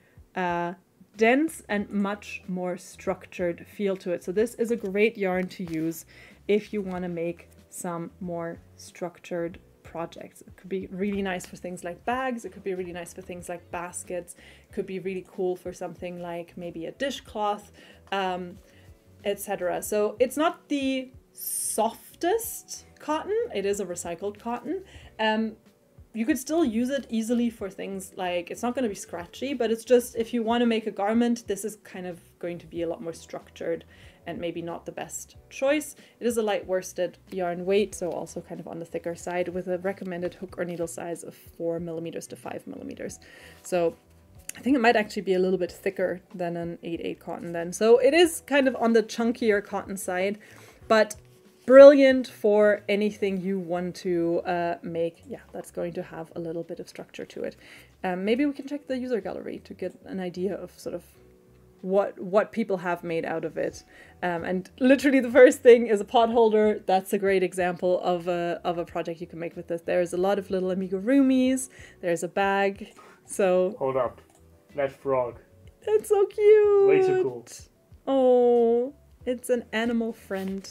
dense and much more structured feel to it. So this is a great yarn to use if you want to make some more structured projects. It could be really nice for things like bags, it could be really nice for things like baskets, it could be really cool for something like maybe a dishcloth, etc. So it's not the softest cotton, it is a recycled cotton. You could still use it easily for things like, it's not going to be scratchy, but it's just if you want to make a garment, this is kind of going to be a lot more structured and maybe not the best choice. It is a light worsted yarn weight, so also kind of on the thicker side, with a recommended hook or needle size of 4mm to 5mm. So I think it might actually be a little bit thicker than an 8/8 cotton then. So it is kind of on the chunkier cotton side, but brilliant for anything you want to make. Yeah, that's going to have a little bit of structure to it. Maybe we can check the user gallery to get an idea of sort of what people have made out of it. And literally the first thing is a pot holder. That's a great example of a project you can make with this. There's a lot of little amigurumis. There's a bag. So Hold up. That frog. That's so cute. Way too cool. Oh, it's an animal friend.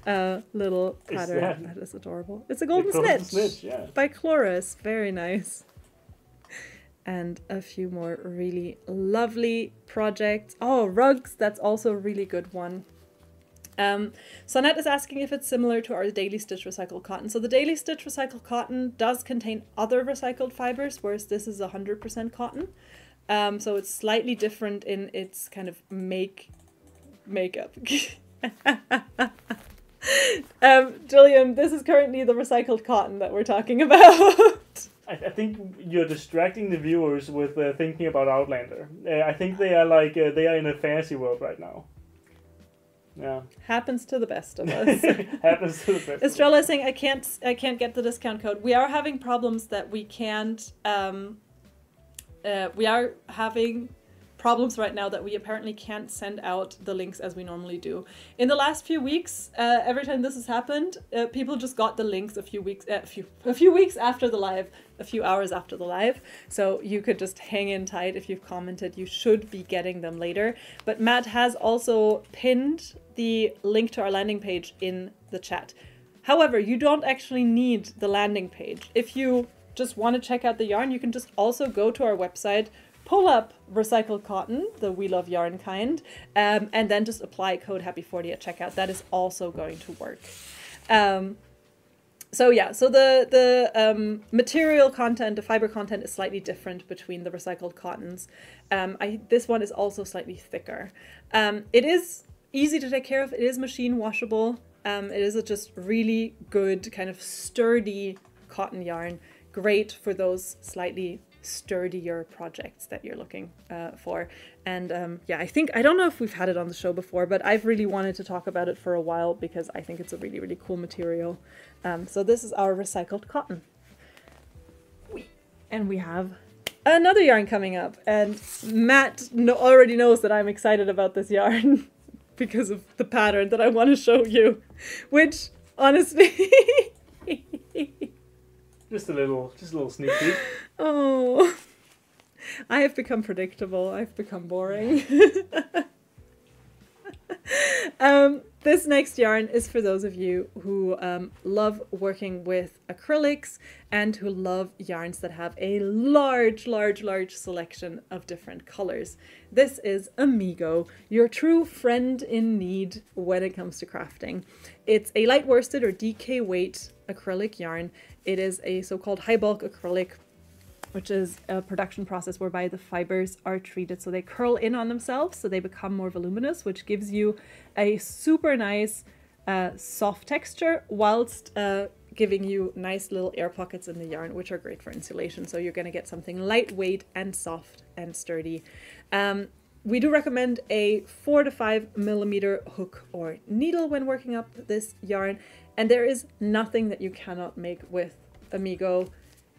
Little pattern. That is adorable. It's a golden snitch, yeah. by Chloris. Very nice. And a few more really lovely projects. Oh, rugs. That's also a really good one. Sonette is asking if it's similar to our Daily Stitch recycled cotton. So the Daily Stitch recycled cotton does contain other recycled fibers, whereas this is 100% cotton. So it's slightly different in its kind of makeup. Jillian, this is currently the recycled cotton that we're talking about. I think you're distracting the viewers with thinking about Outlander. I think they are like they are in a fantasy world right now. Yeah. Happens to the best of us. Happens to the best. Estrella is saying I can't get the discount code. We are having problems that we can't. We are having problems right now that we apparently can't send out the links as we normally do. In the last few weeks, every time this has happened, people just got the links a few weeks after the live, a few hours after the live. So you could just hang in tight if you've commented. You should be getting them later. But Matt has also pinned the link to our landing page in the chat. However, you don't actually need the landing page. If you just want to check out the yarn, you can just also go to our website, pull up recycled cotton, the We Love Yarn kind, and then just apply code Happy40 at checkout. That is also going to work. So the material content, the fiber content is slightly different between the recycled cottons. This one is also slightly thicker. It is easy to take care of. It is machine washable. It is a just really good kind of sturdy cotton yarn. Great for those slightly sturdier projects that you're looking for. And yeah, I don't know if we've had it on the show before, but I've really wanted to talk about it for a while because I think it's a really, really cool material. So this is our recycled cotton. And we have another yarn coming up. And Matt already knows that I'm excited about this yarn because of the pattern that I want to show you, which honestly... Just a little sneak peek. Oh, I have become predictable. I've become boring. This next yarn is for those of you who love working with acrylics and who love yarns that have a large selection of different colors. This is Amigo, your true friend in need when it comes to crafting. It's a light worsted or DK weight acrylic yarn. It is a so-called high bulk acrylic, which is a production process whereby the fibers are treated so they curl in on themselves, so they become more voluminous, which gives you a super nice soft texture whilst giving you nice little air pockets in the yarn, which are great for insulation. So you're going to get something lightweight and soft and sturdy. We do recommend a 4 to 5 millimeter hook or needle when working up this yarn, and there is nothing that you cannot make with Amigo,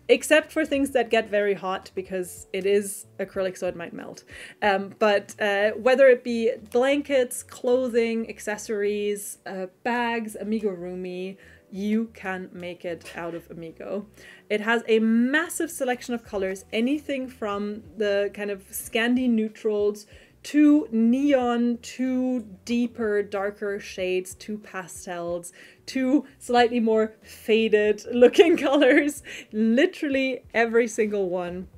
except for things that get very hot because it is acrylic, so it might melt. But whether it be blankets, clothing, accessories, bags, amigurumi, you can make it out of Amigo. It has a massive selection of colors, anything from the kind of Scandi neutrals to neon, to deeper, darker shades, to pastels, to slightly more faded looking colors. Literally every single one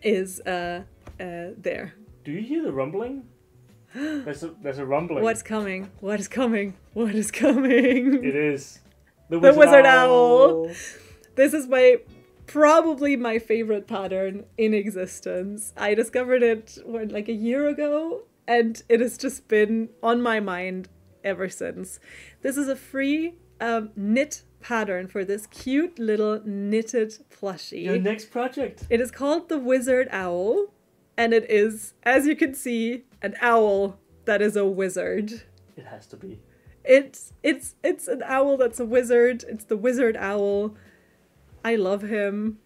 is there. Do you hear the rumbling? There's a rumbling. What's coming? What is coming? What is coming? It is the Wizard Owl. This is probably my favorite pattern in existence. I discovered it like a year ago, and it has just been on my mind ever since. This is a free knit pattern for this cute little knitted plushie. Your next project. It is called the Wizard Owl, and it is, as you can see, an owl that is a wizard. It has to be. It's an owl that's a wizard. It's the Wizard Owl. I love him.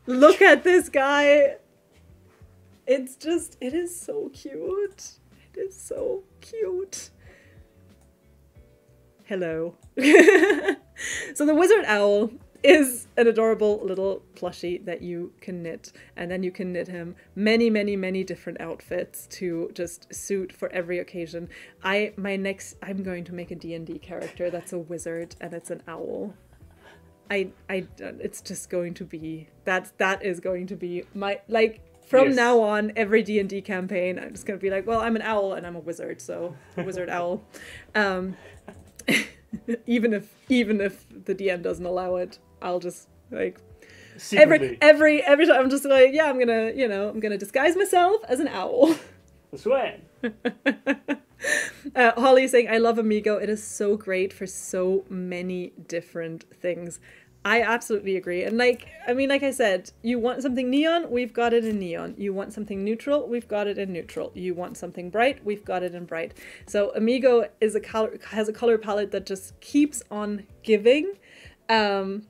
Look at this guy. It is so cute. It is so cute. Hello. So the Wizard Owl is an adorable little plushie that you can knit, and then you can knit him many different outfits to just suit for every occasion. I'm going to make a D&D character that's a wizard and it's an owl. It's just going to be that is going to be my, like, from Yes. now on, every D&D campaign I'm just gonna be like, well, I'm an owl and I'm a wizard, so a wizard owl. Even if the DM doesn't allow it, I'll just like Secretly. every time I'm just like, yeah, I'm gonna disguise myself as an owl. That's right. Holly is saying, I love Amigo. It is so great for so many different things. I absolutely agree. And like, I mean, like I said, you want something neon, we've got it in neon. You want something neutral, we've got it in neutral. You want something bright, we've got it in bright. So Amigo is has a color palette that just keeps on giving. And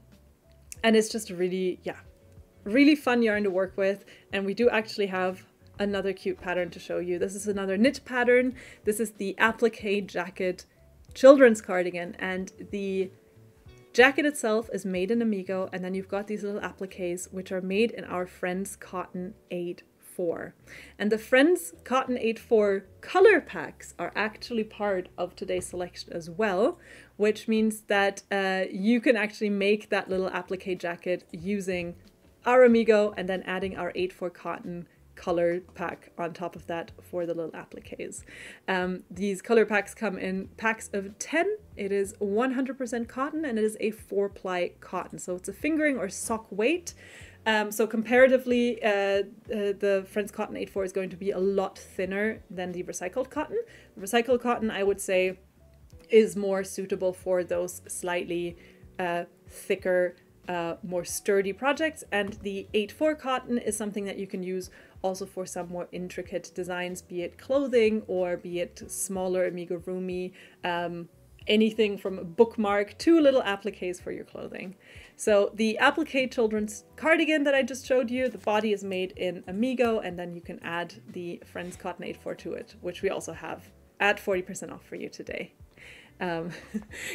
it's just really, yeah, really fun yarn to work with. And we do actually have another cute pattern to show you. This is another knit pattern. This is the applique jacket children's cardigan, and the jacket itself is made in Amigo, and then you've got these little appliques which are made in our Friends Cotton 8-4. And the Friends Cotton 8-4 color packs are actually part of today's selection as well, which means that you can actually make that little applique jacket using our Amigo and then adding our 8-4 cotton color pack on top of that for the little appliques. These color packs come in packs of 10. It is 100% cotton and it is a 4-ply cotton. So it's a fingering or sock weight. So comparatively, the Friends Cotton 8-4 is going to be a lot thinner than the recycled cotton. The recycled cotton, I would say, is more suitable for those slightly thicker, more sturdy projects, and the 8-4 cotton is something that you can use also for some more intricate designs, be it clothing or be it smaller amigurumi, anything from a bookmark to little appliques for your clothing. So the applique children's cardigan that I just showed you, the body is made in Amigo, and then you can add the Friends Cotton 8-4 to it, which we also have at 40% off for you today.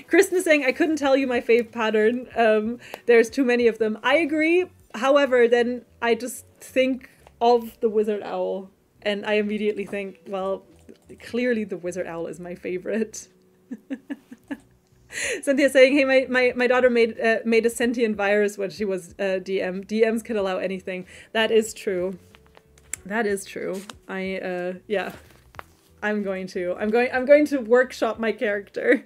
Kristen is saying, I couldn't tell you my fave pattern. There's too many of them. I agree. However, then I just think of the Wizard Owl and I immediately think, well, clearly the Wizard Owl is my favorite. Cynthia saying, hey, my daughter made a sentient virus when she was DM. DMs can allow anything. That is true. That is true. Yeah. I'm going to workshop my character.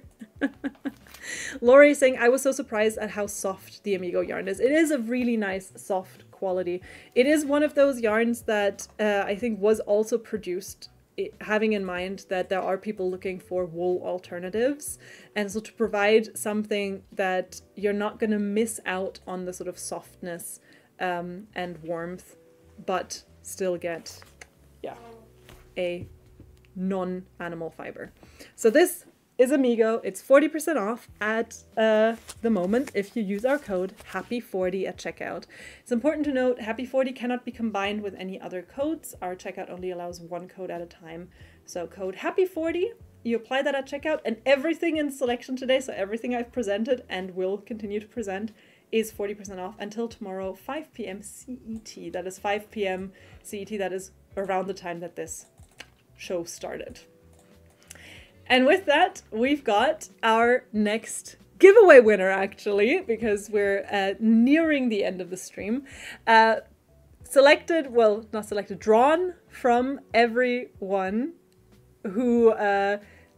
Lori is saying, I was so surprised at how soft the Amigo yarn is. It is a really nice soft quality. It is one of those yarns that I think was also produced having in mind that there are people looking for wool alternatives. And so to provide something that you're not going to miss out on the sort of softness and warmth, but still get, yeah, a non-animal fiber. So this is Amigo. It's 40% off at the moment if you use our code HAPPY40 at checkout. It's important to note HAPPY40 cannot be combined with any other codes. Our checkout only allows one code at a time. So code HAPPY40, you apply that at checkout, and everything in selection today, so everything I've presented and will continue to present, is 40% off until tomorrow, 5 p.m. CET. That is 5 p.m. CET. That is around the time that this show started. And with that, we've got our next giveaway winner, actually, because we're nearing the end of the stream. Drawn from everyone who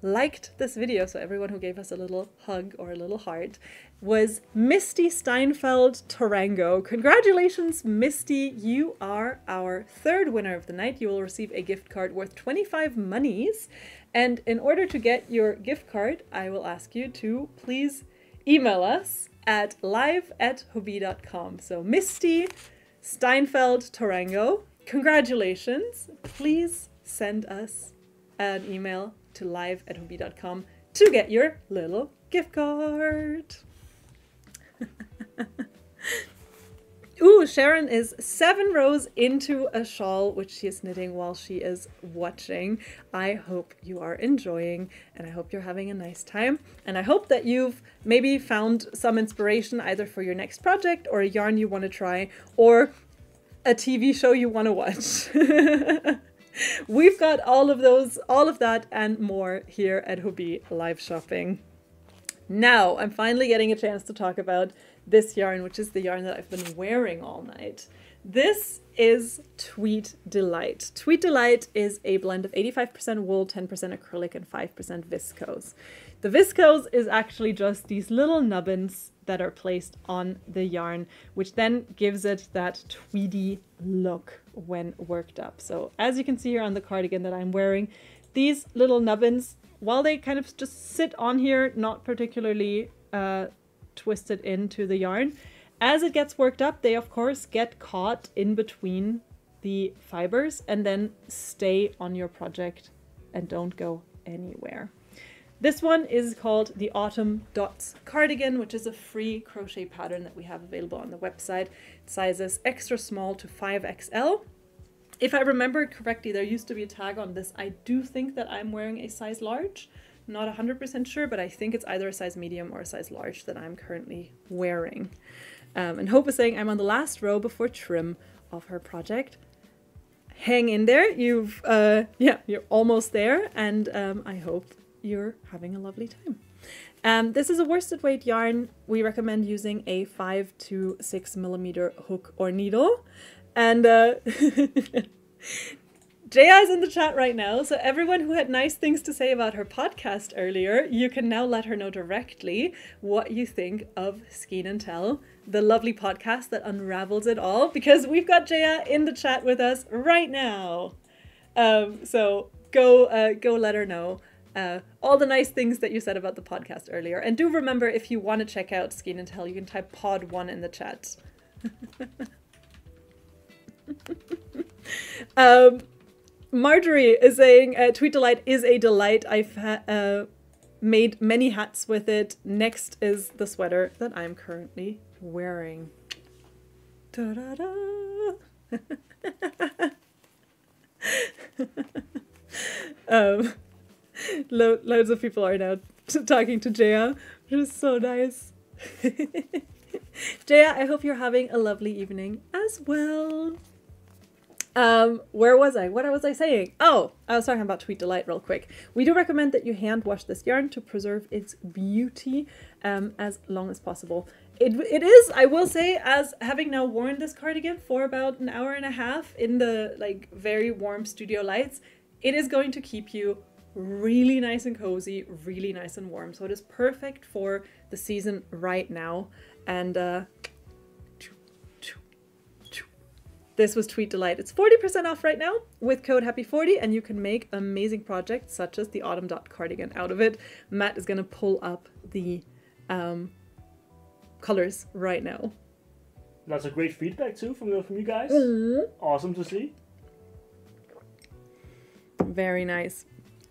liked this video, so everyone who gave us a little hug or a little heart, was Misty Steinfeld Tarango. Congratulations, Misty. You are our third winner of the night. You will receive a gift card worth 25 monies. And in order to get your gift card, I will ask you to please email us at live@hobie.com. So Misty Steinfeld Tarango, congratulations. Please send us an email to live@hobie.com to get your little gift card. Ooh, Sharon is 7 rows into a shawl, which she is knitting while she is watching. I hope you are enjoying, and I hope you're having a nice time. And I hope that you've maybe found some inspiration either for your next project or a yarn you want to try or a TV show you want to watch. We've got all of that and more here at Hobie Live Shopping. Now, I'm finally getting a chance to talk about this yarn, which is the yarn that I've been wearing all night. This is Tweed Delight. Tweed Delight is a blend of 85% wool, 10% acrylic, and 5% viscose. The viscose is actually just these little nubbins that are placed on the yarn, which then gives it that tweedy look when worked up. So as you can see here on the cardigan that I'm wearing, these little nubbins, while they kind of just sit on here, not particularly twisted into the yarn. As it gets worked up, they of course get caught in between the fibers and then stay on your project and don't go anywhere. This one is called the Autumn Dots Cardigan, which is a free crochet pattern that we have available on the website. Sizes extra small to 5XL. If I remember correctly, there used to be a tag on this. I do think that I'm wearing a size large. Not 100% sure, but I think it's either a size medium or a size large that I'm currently wearing. And Hope is saying I'm on the last row before trim of her project. Hang in there. You're almost there, and I hope you're having a lovely time. This is a worsted weight yarn. We recommend using a 5 to 6 millimeter hook or needle. And Jaya is in the chat right now, so everyone who had nice things to say about her podcast earlier, you can now let her know directly what you think of Skein and Tell, the lovely podcast that unravels it all, because we've got Jaya in the chat with us right now. So go let her know all the nice things that you said about the podcast earlier. And do remember, if you want to check out Skein and Tell, you can type pod1 in the chat. Marjorie is saying, Tweet Delight is a delight. I've made many hats with it. Next is the sweater that I'm currently wearing. Da-da-da. Loads of people are now talking to Jaya, which is so nice. Jaya, I hope you're having a lovely evening as well. Where was I? What was I saying? Oh, I was talking about Tweet Delight real quick. We do recommend that you hand wash this yarn to preserve its beauty as long as possible. It is, I will say, as having now worn this cardigan for about an hour and a half in the like very warm studio lights, it is going to keep you really nice and cozy, really nice and warm. So it is perfect for the season right now. And this was Tweet Delight. It's 40% off right now with code HAPPY40, and you can make amazing projects such as the Autumn Dot Cardigan out of it. Matt is going to pull up the colors right now. Lots of great feedback too from you guys. Awesome to see. Very nice.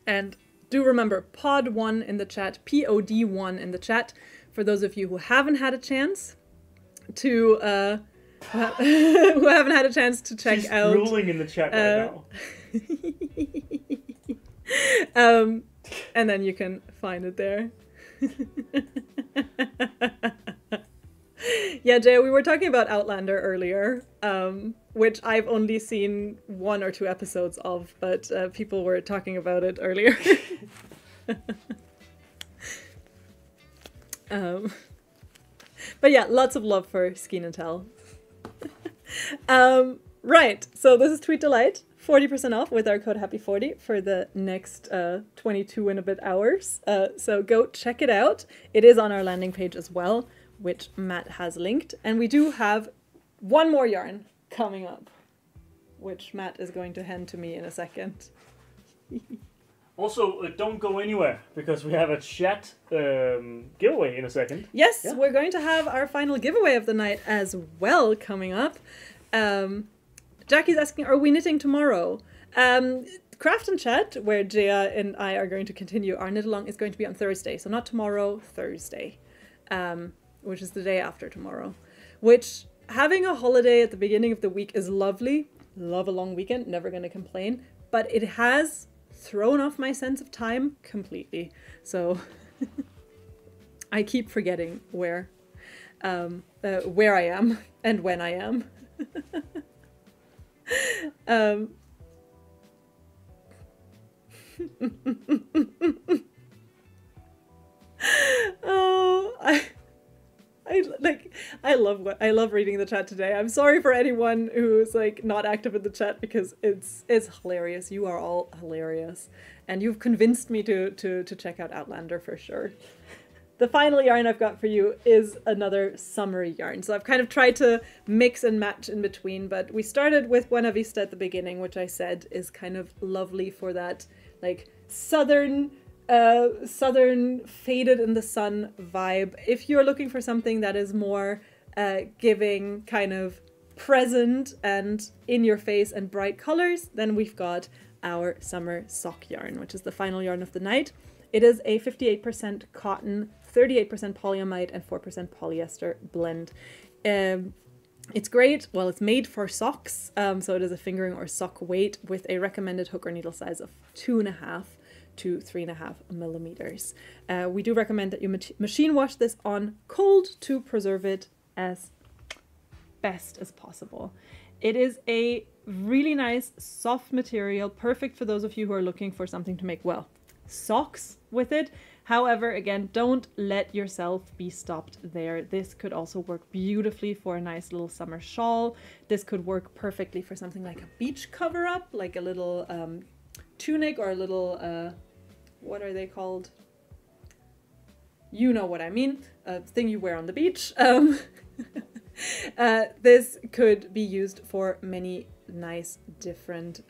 And do remember, pod1 in the chat, POD1 in the chat, for those of you who haven't had a chance to who haven't had a chance to check She's out. Ruling in the chat right now. And then you can find it there. Yeah, Jay, we were talking about Outlander earlier, which I've only seen 1 or 2 episodes of, but people were talking about it earlier. But yeah, lots of love for Skein and Tell. Right, so this is Tweet Delight, 40% off with our code HAPPY40 for the next 22 and a bit hours. So go check it out. It is on our landing page as well, which Matt has linked. And we do have one more yarn coming up, which Matt is going to hand to me in a second. Also, don't go anywhere, because we have a chat giveaway in a second. Yes, yeah. We're going to have our final giveaway of the night as well coming up. Jackie's asking, are we knitting tomorrow? Craft and Chat, where Jaya and I are going to continue our knit along, is going to be on Thursday. So not tomorrow, Thursday, which is the day after tomorrow. Which, having a holiday at the beginning of the week is lovely. Love a long weekend, never going to complain. But it has thrown off my sense of time completely. So I keep forgetting where I am and when I am. I love reading the chat today. I'm sorry for anyone who's like not active in the chat, because it's hilarious. You are all hilarious, and you've convinced me to check out Outlander for sure. The final yarn I've got for you is another summery yarn. So I've kind of tried to mix and match in between, but we started with Buena Vista at the beginning, which I said is kind of lovely for that like southern southern faded in the sun vibe. If you're looking for something that is more giving kind of present and in your face and bright colors, then we've got our summer sock yarn, which is the final yarn of the night. It is a 58% cotton, 38% polyamide and 4% polyester blend. It's great. Well, it's made for socks, so it is a fingering or sock weight with a recommended hook or needle size of 2.5 to 3.5 millimeters. We do recommend that you machine wash this on cold to preserve it as best as possible. It is a really nice soft material, perfect for those of you who are looking for something to make, well, socks with it. However, again, don't let yourself be stopped there. This could also work beautifully for a nice little summer shawl. This could work perfectly for something like a beach cover up, like a little tunic or a little, what are they called? You know what I mean, a thing you wear on the beach. This could be used for many nice different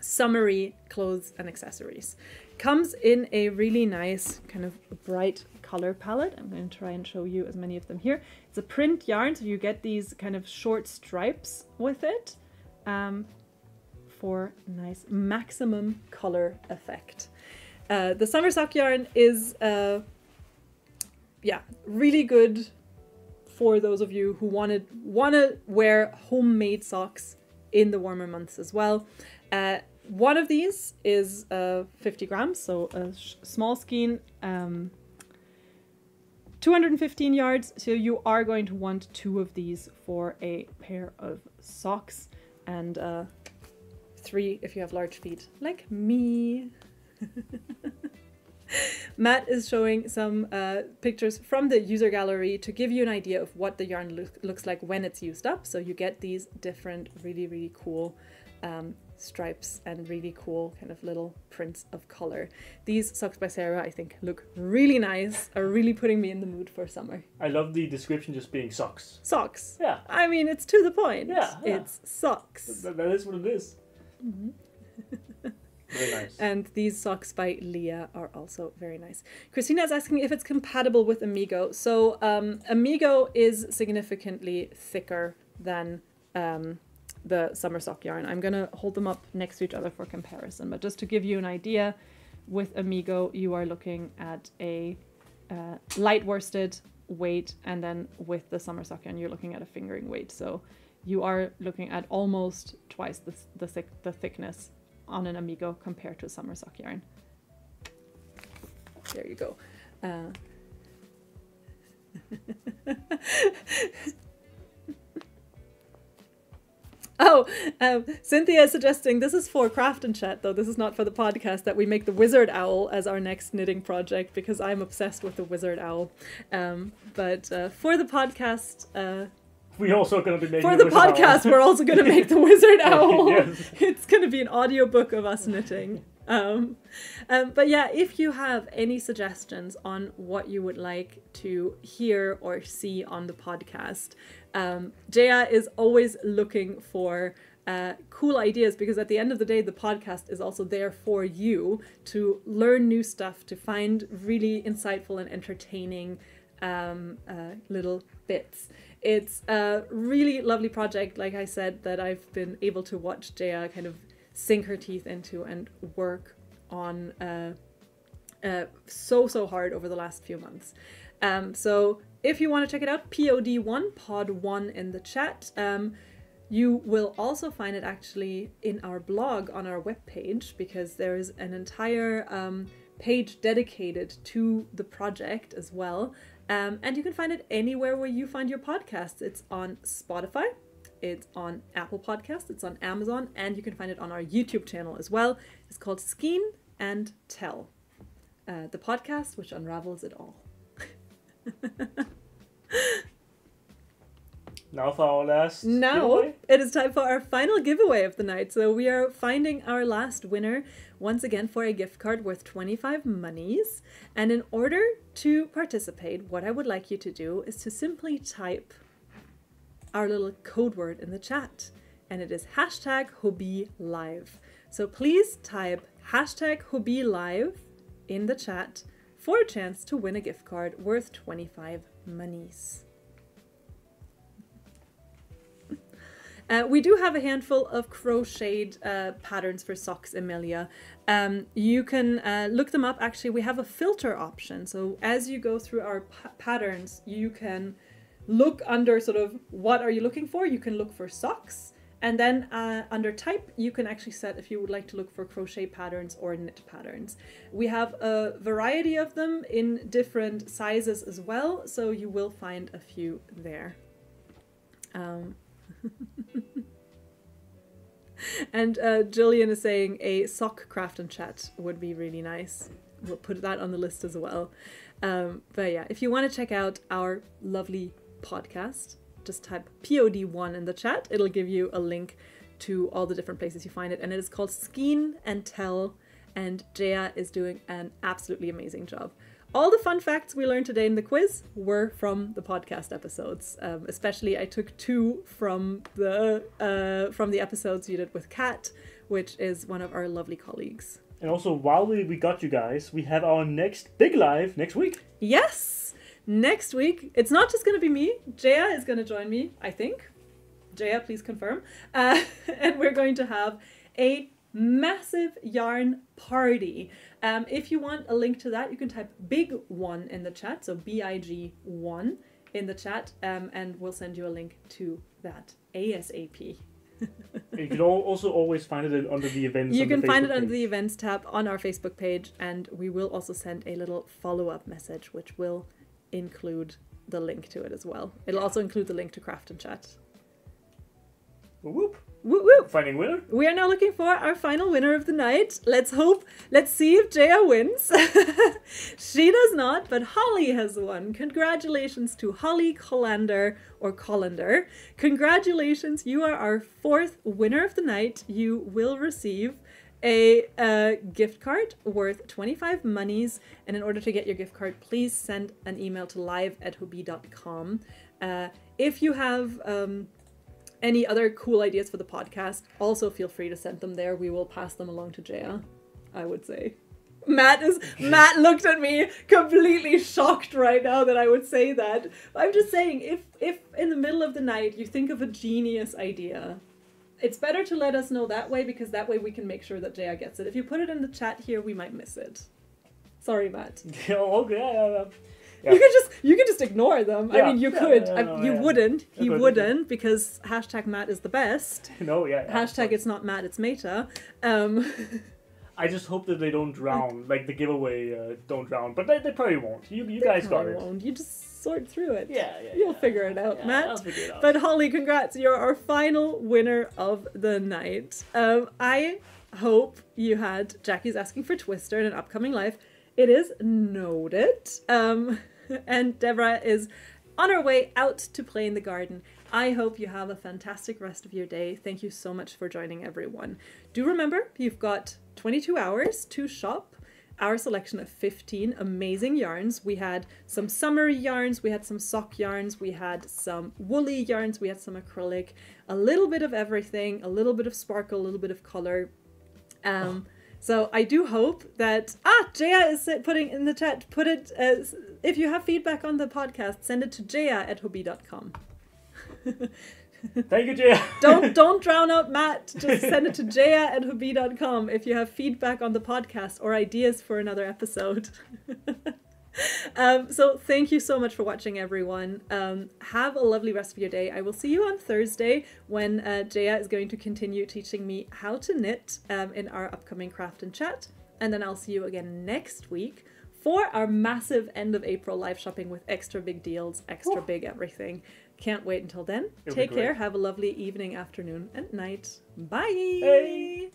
summery clothes and accessories. Comes in a really nice kind of bright color palette. I'm going to try and show you as many of them here. It's a print yarn, so you get these kind of short stripes with it for nice maximum color effect. The summer sock yarn is yeah, really good for those of you who want to wear homemade socks in the warmer months as well. One of these is 50 grams, so a small skein, 215 yards. So you are going to want 2 of these for a pair of socks, and 3 if you have large feet like me. Matt is showing some pictures from the user gallery to give you an idea of what the yarn looks like when it's used up. So you get these different really cool stripes and really cool kind of little prints of color. These socks by Sarah, I think, look really nice, are really putting me in the mood for summer. I love the description just being socks. Socks. Yeah. I mean, it's to the point. Yeah. It's socks. That is what it is. Mm-hmm. Very nice. And these socks by Leah are also very nice. Christina is asking if it's compatible with Amigo. So Amigo is significantly thicker than the summer sock yarn. I'm going to hold them up next to each other for comparison. But just to give you an idea, with Amigo, you are looking at a light worsted weight. And then with the summer sock yarn, you're looking at a fingering weight. So you are looking at almost twice the thickness on an Amigo compared to a summer sock yarn. There you go. Cynthia is suggesting, this is for Craft and Chat though, this is not for the podcast, that we make the wizard owl as our next knitting project, because I'm obsessed with the wizard owl. But for the podcast, we're also going to be making for the podcast, we're also going to make the wizard owl. Yes. It's going to be an audiobook of us knitting. But yeah, if you have any suggestions on what you would like to hear or see on the podcast, Jaya is always looking for cool ideas, because at the end of the day, the podcast is also there for you to learn new stuff, to find really insightful and entertaining little bits. It's a really lovely project, like I said, that I've been able to watch Jaya kind of sink her teeth into and work on so hard over the last few months. So if you want to check it out, POD1, Pod1 in the chat. You will also find it actually in our blog on our webpage, because there is an entire page dedicated to the project as well. And you can find it anywhere where you find your podcasts. It's on Spotify, it's on Apple Podcasts, it's on Amazon, and you can find it on our YouTube channel as well. It's called Skein and Tell, the podcast which unravels it all. Now for our last giveaway. It is time for our final giveaway of the night. So we are finding our last winner once again for a gift card worth 25 monies. And in order to participate, what I would like you to do is to simply type our little code word in the chat. And it is #HoBeLive. So please type #HoBeLive in the chat for a chance to win a gift card worth 25 monies. We do have a handful of crocheted patterns for socks, Emilia. You can look them up. Actually, we have a filter option. So as you go through our patterns, you can look under sort of what are you looking for. You can look for socks. And then under type, you can actually set if you would like to look for crochet patterns or knit patterns. We have a variety of them in different sizes as well. So you will find a few there. And Jillian is saying a sock craft and chat would be really nice. We'll put that on the list as well. But yeah, if you want to check out our lovely podcast, just type POD1 in the chat. It'll give you a link to all the different places you find it. And it is called Skeen and Tell. And Jaya is doing an absolutely amazing job. All the fun facts we learned today in the quiz were from the podcast episodes. Especially I took 2 from the episodes you did with Kat, which is one of our lovely colleagues. And also, while we got you guys, we have our next big live next week. Yes! Next week, it's not just going to be me. Jaya is going to join me, I think. Jaya, please confirm. And we're going to have a massive yarn party. If you want a link to that, you can type big1 in the chat, so BIG1 in the chat, and we'll send you a link to that ASAP. You can also always find it under the events. You can find it under the events tab on our Facebook page, and we will also send a little follow-up message, which will include the link to it as well. It'll also include the link to Craft and Chat. Whoop. Woo woo! Finding winner. We are now looking for our final winner of the night. Let's see if Jaya wins. She does not, but Holly has won. Congratulations to Holly Colander or Colander. Congratulations, you are our 4th winner of the night. You will receive a gift card worth 25 monies. And in order to get your gift card, please send an email to live@hobie.com. If you have any other cool ideas for the podcast, also feel free to send them there. We will pass them along to Jaya, I would say. Matt looked at me completely shocked right now that I would say that. I'm just saying, if in the middle of the night you think of a genius idea, it's better to let us know that way, because that way we can make sure that Jaya gets it. If you put it in the chat here, we might miss it. Sorry, Matt. Okay. Yeah. You can just ignore them. Yeah. I mean, you could. You wouldn't. He couldn't, wouldn't, because hashtag Matt is the best. No, yeah. Hashtag it's not Matt, it's Meta. I just hope that they don't drown, like the giveaway don't drown, but they probably won't. You guys got it. Won't. You just sort through it. Yeah. You'll figure it out, Matt. I'll figure it out. But Holly, congrats! You're our final winner of the night. I hope you had Jackie's Asking for Twister in an upcoming live. It is noted. And Deborah is on her way out to play in the garden. I hope you have a fantastic rest of your day. Thank you so much for joining, everyone. Do remember, you've got 22 hours to shop our selection of 15 amazing yarns. We had some summery yarns, we had some sock yarns, we had some woolly yarns, we had some acrylic, a little bit of everything, a little bit of sparkle, a little bit of color. So I do hope that... Jaya is putting in the chat, put it as... If you have feedback on the podcast, send it to jaya@hobie.com. Thank you, Jaya. Don't drown out Matt. Just send it to jaya@hobie.com if you have feedback on the podcast or ideas for another episode. So thank you so much for watching, everyone. Have a lovely rest of your day. I will see you on Thursday when Jaya is going to continue teaching me how to knit in our upcoming Craft and Chat. And then I'll see you again next week for our massive end of April live shopping with extra big deals, extra big everything. Can't wait until then. Take care. Have a lovely evening, afternoon, and night. Bye. Hey.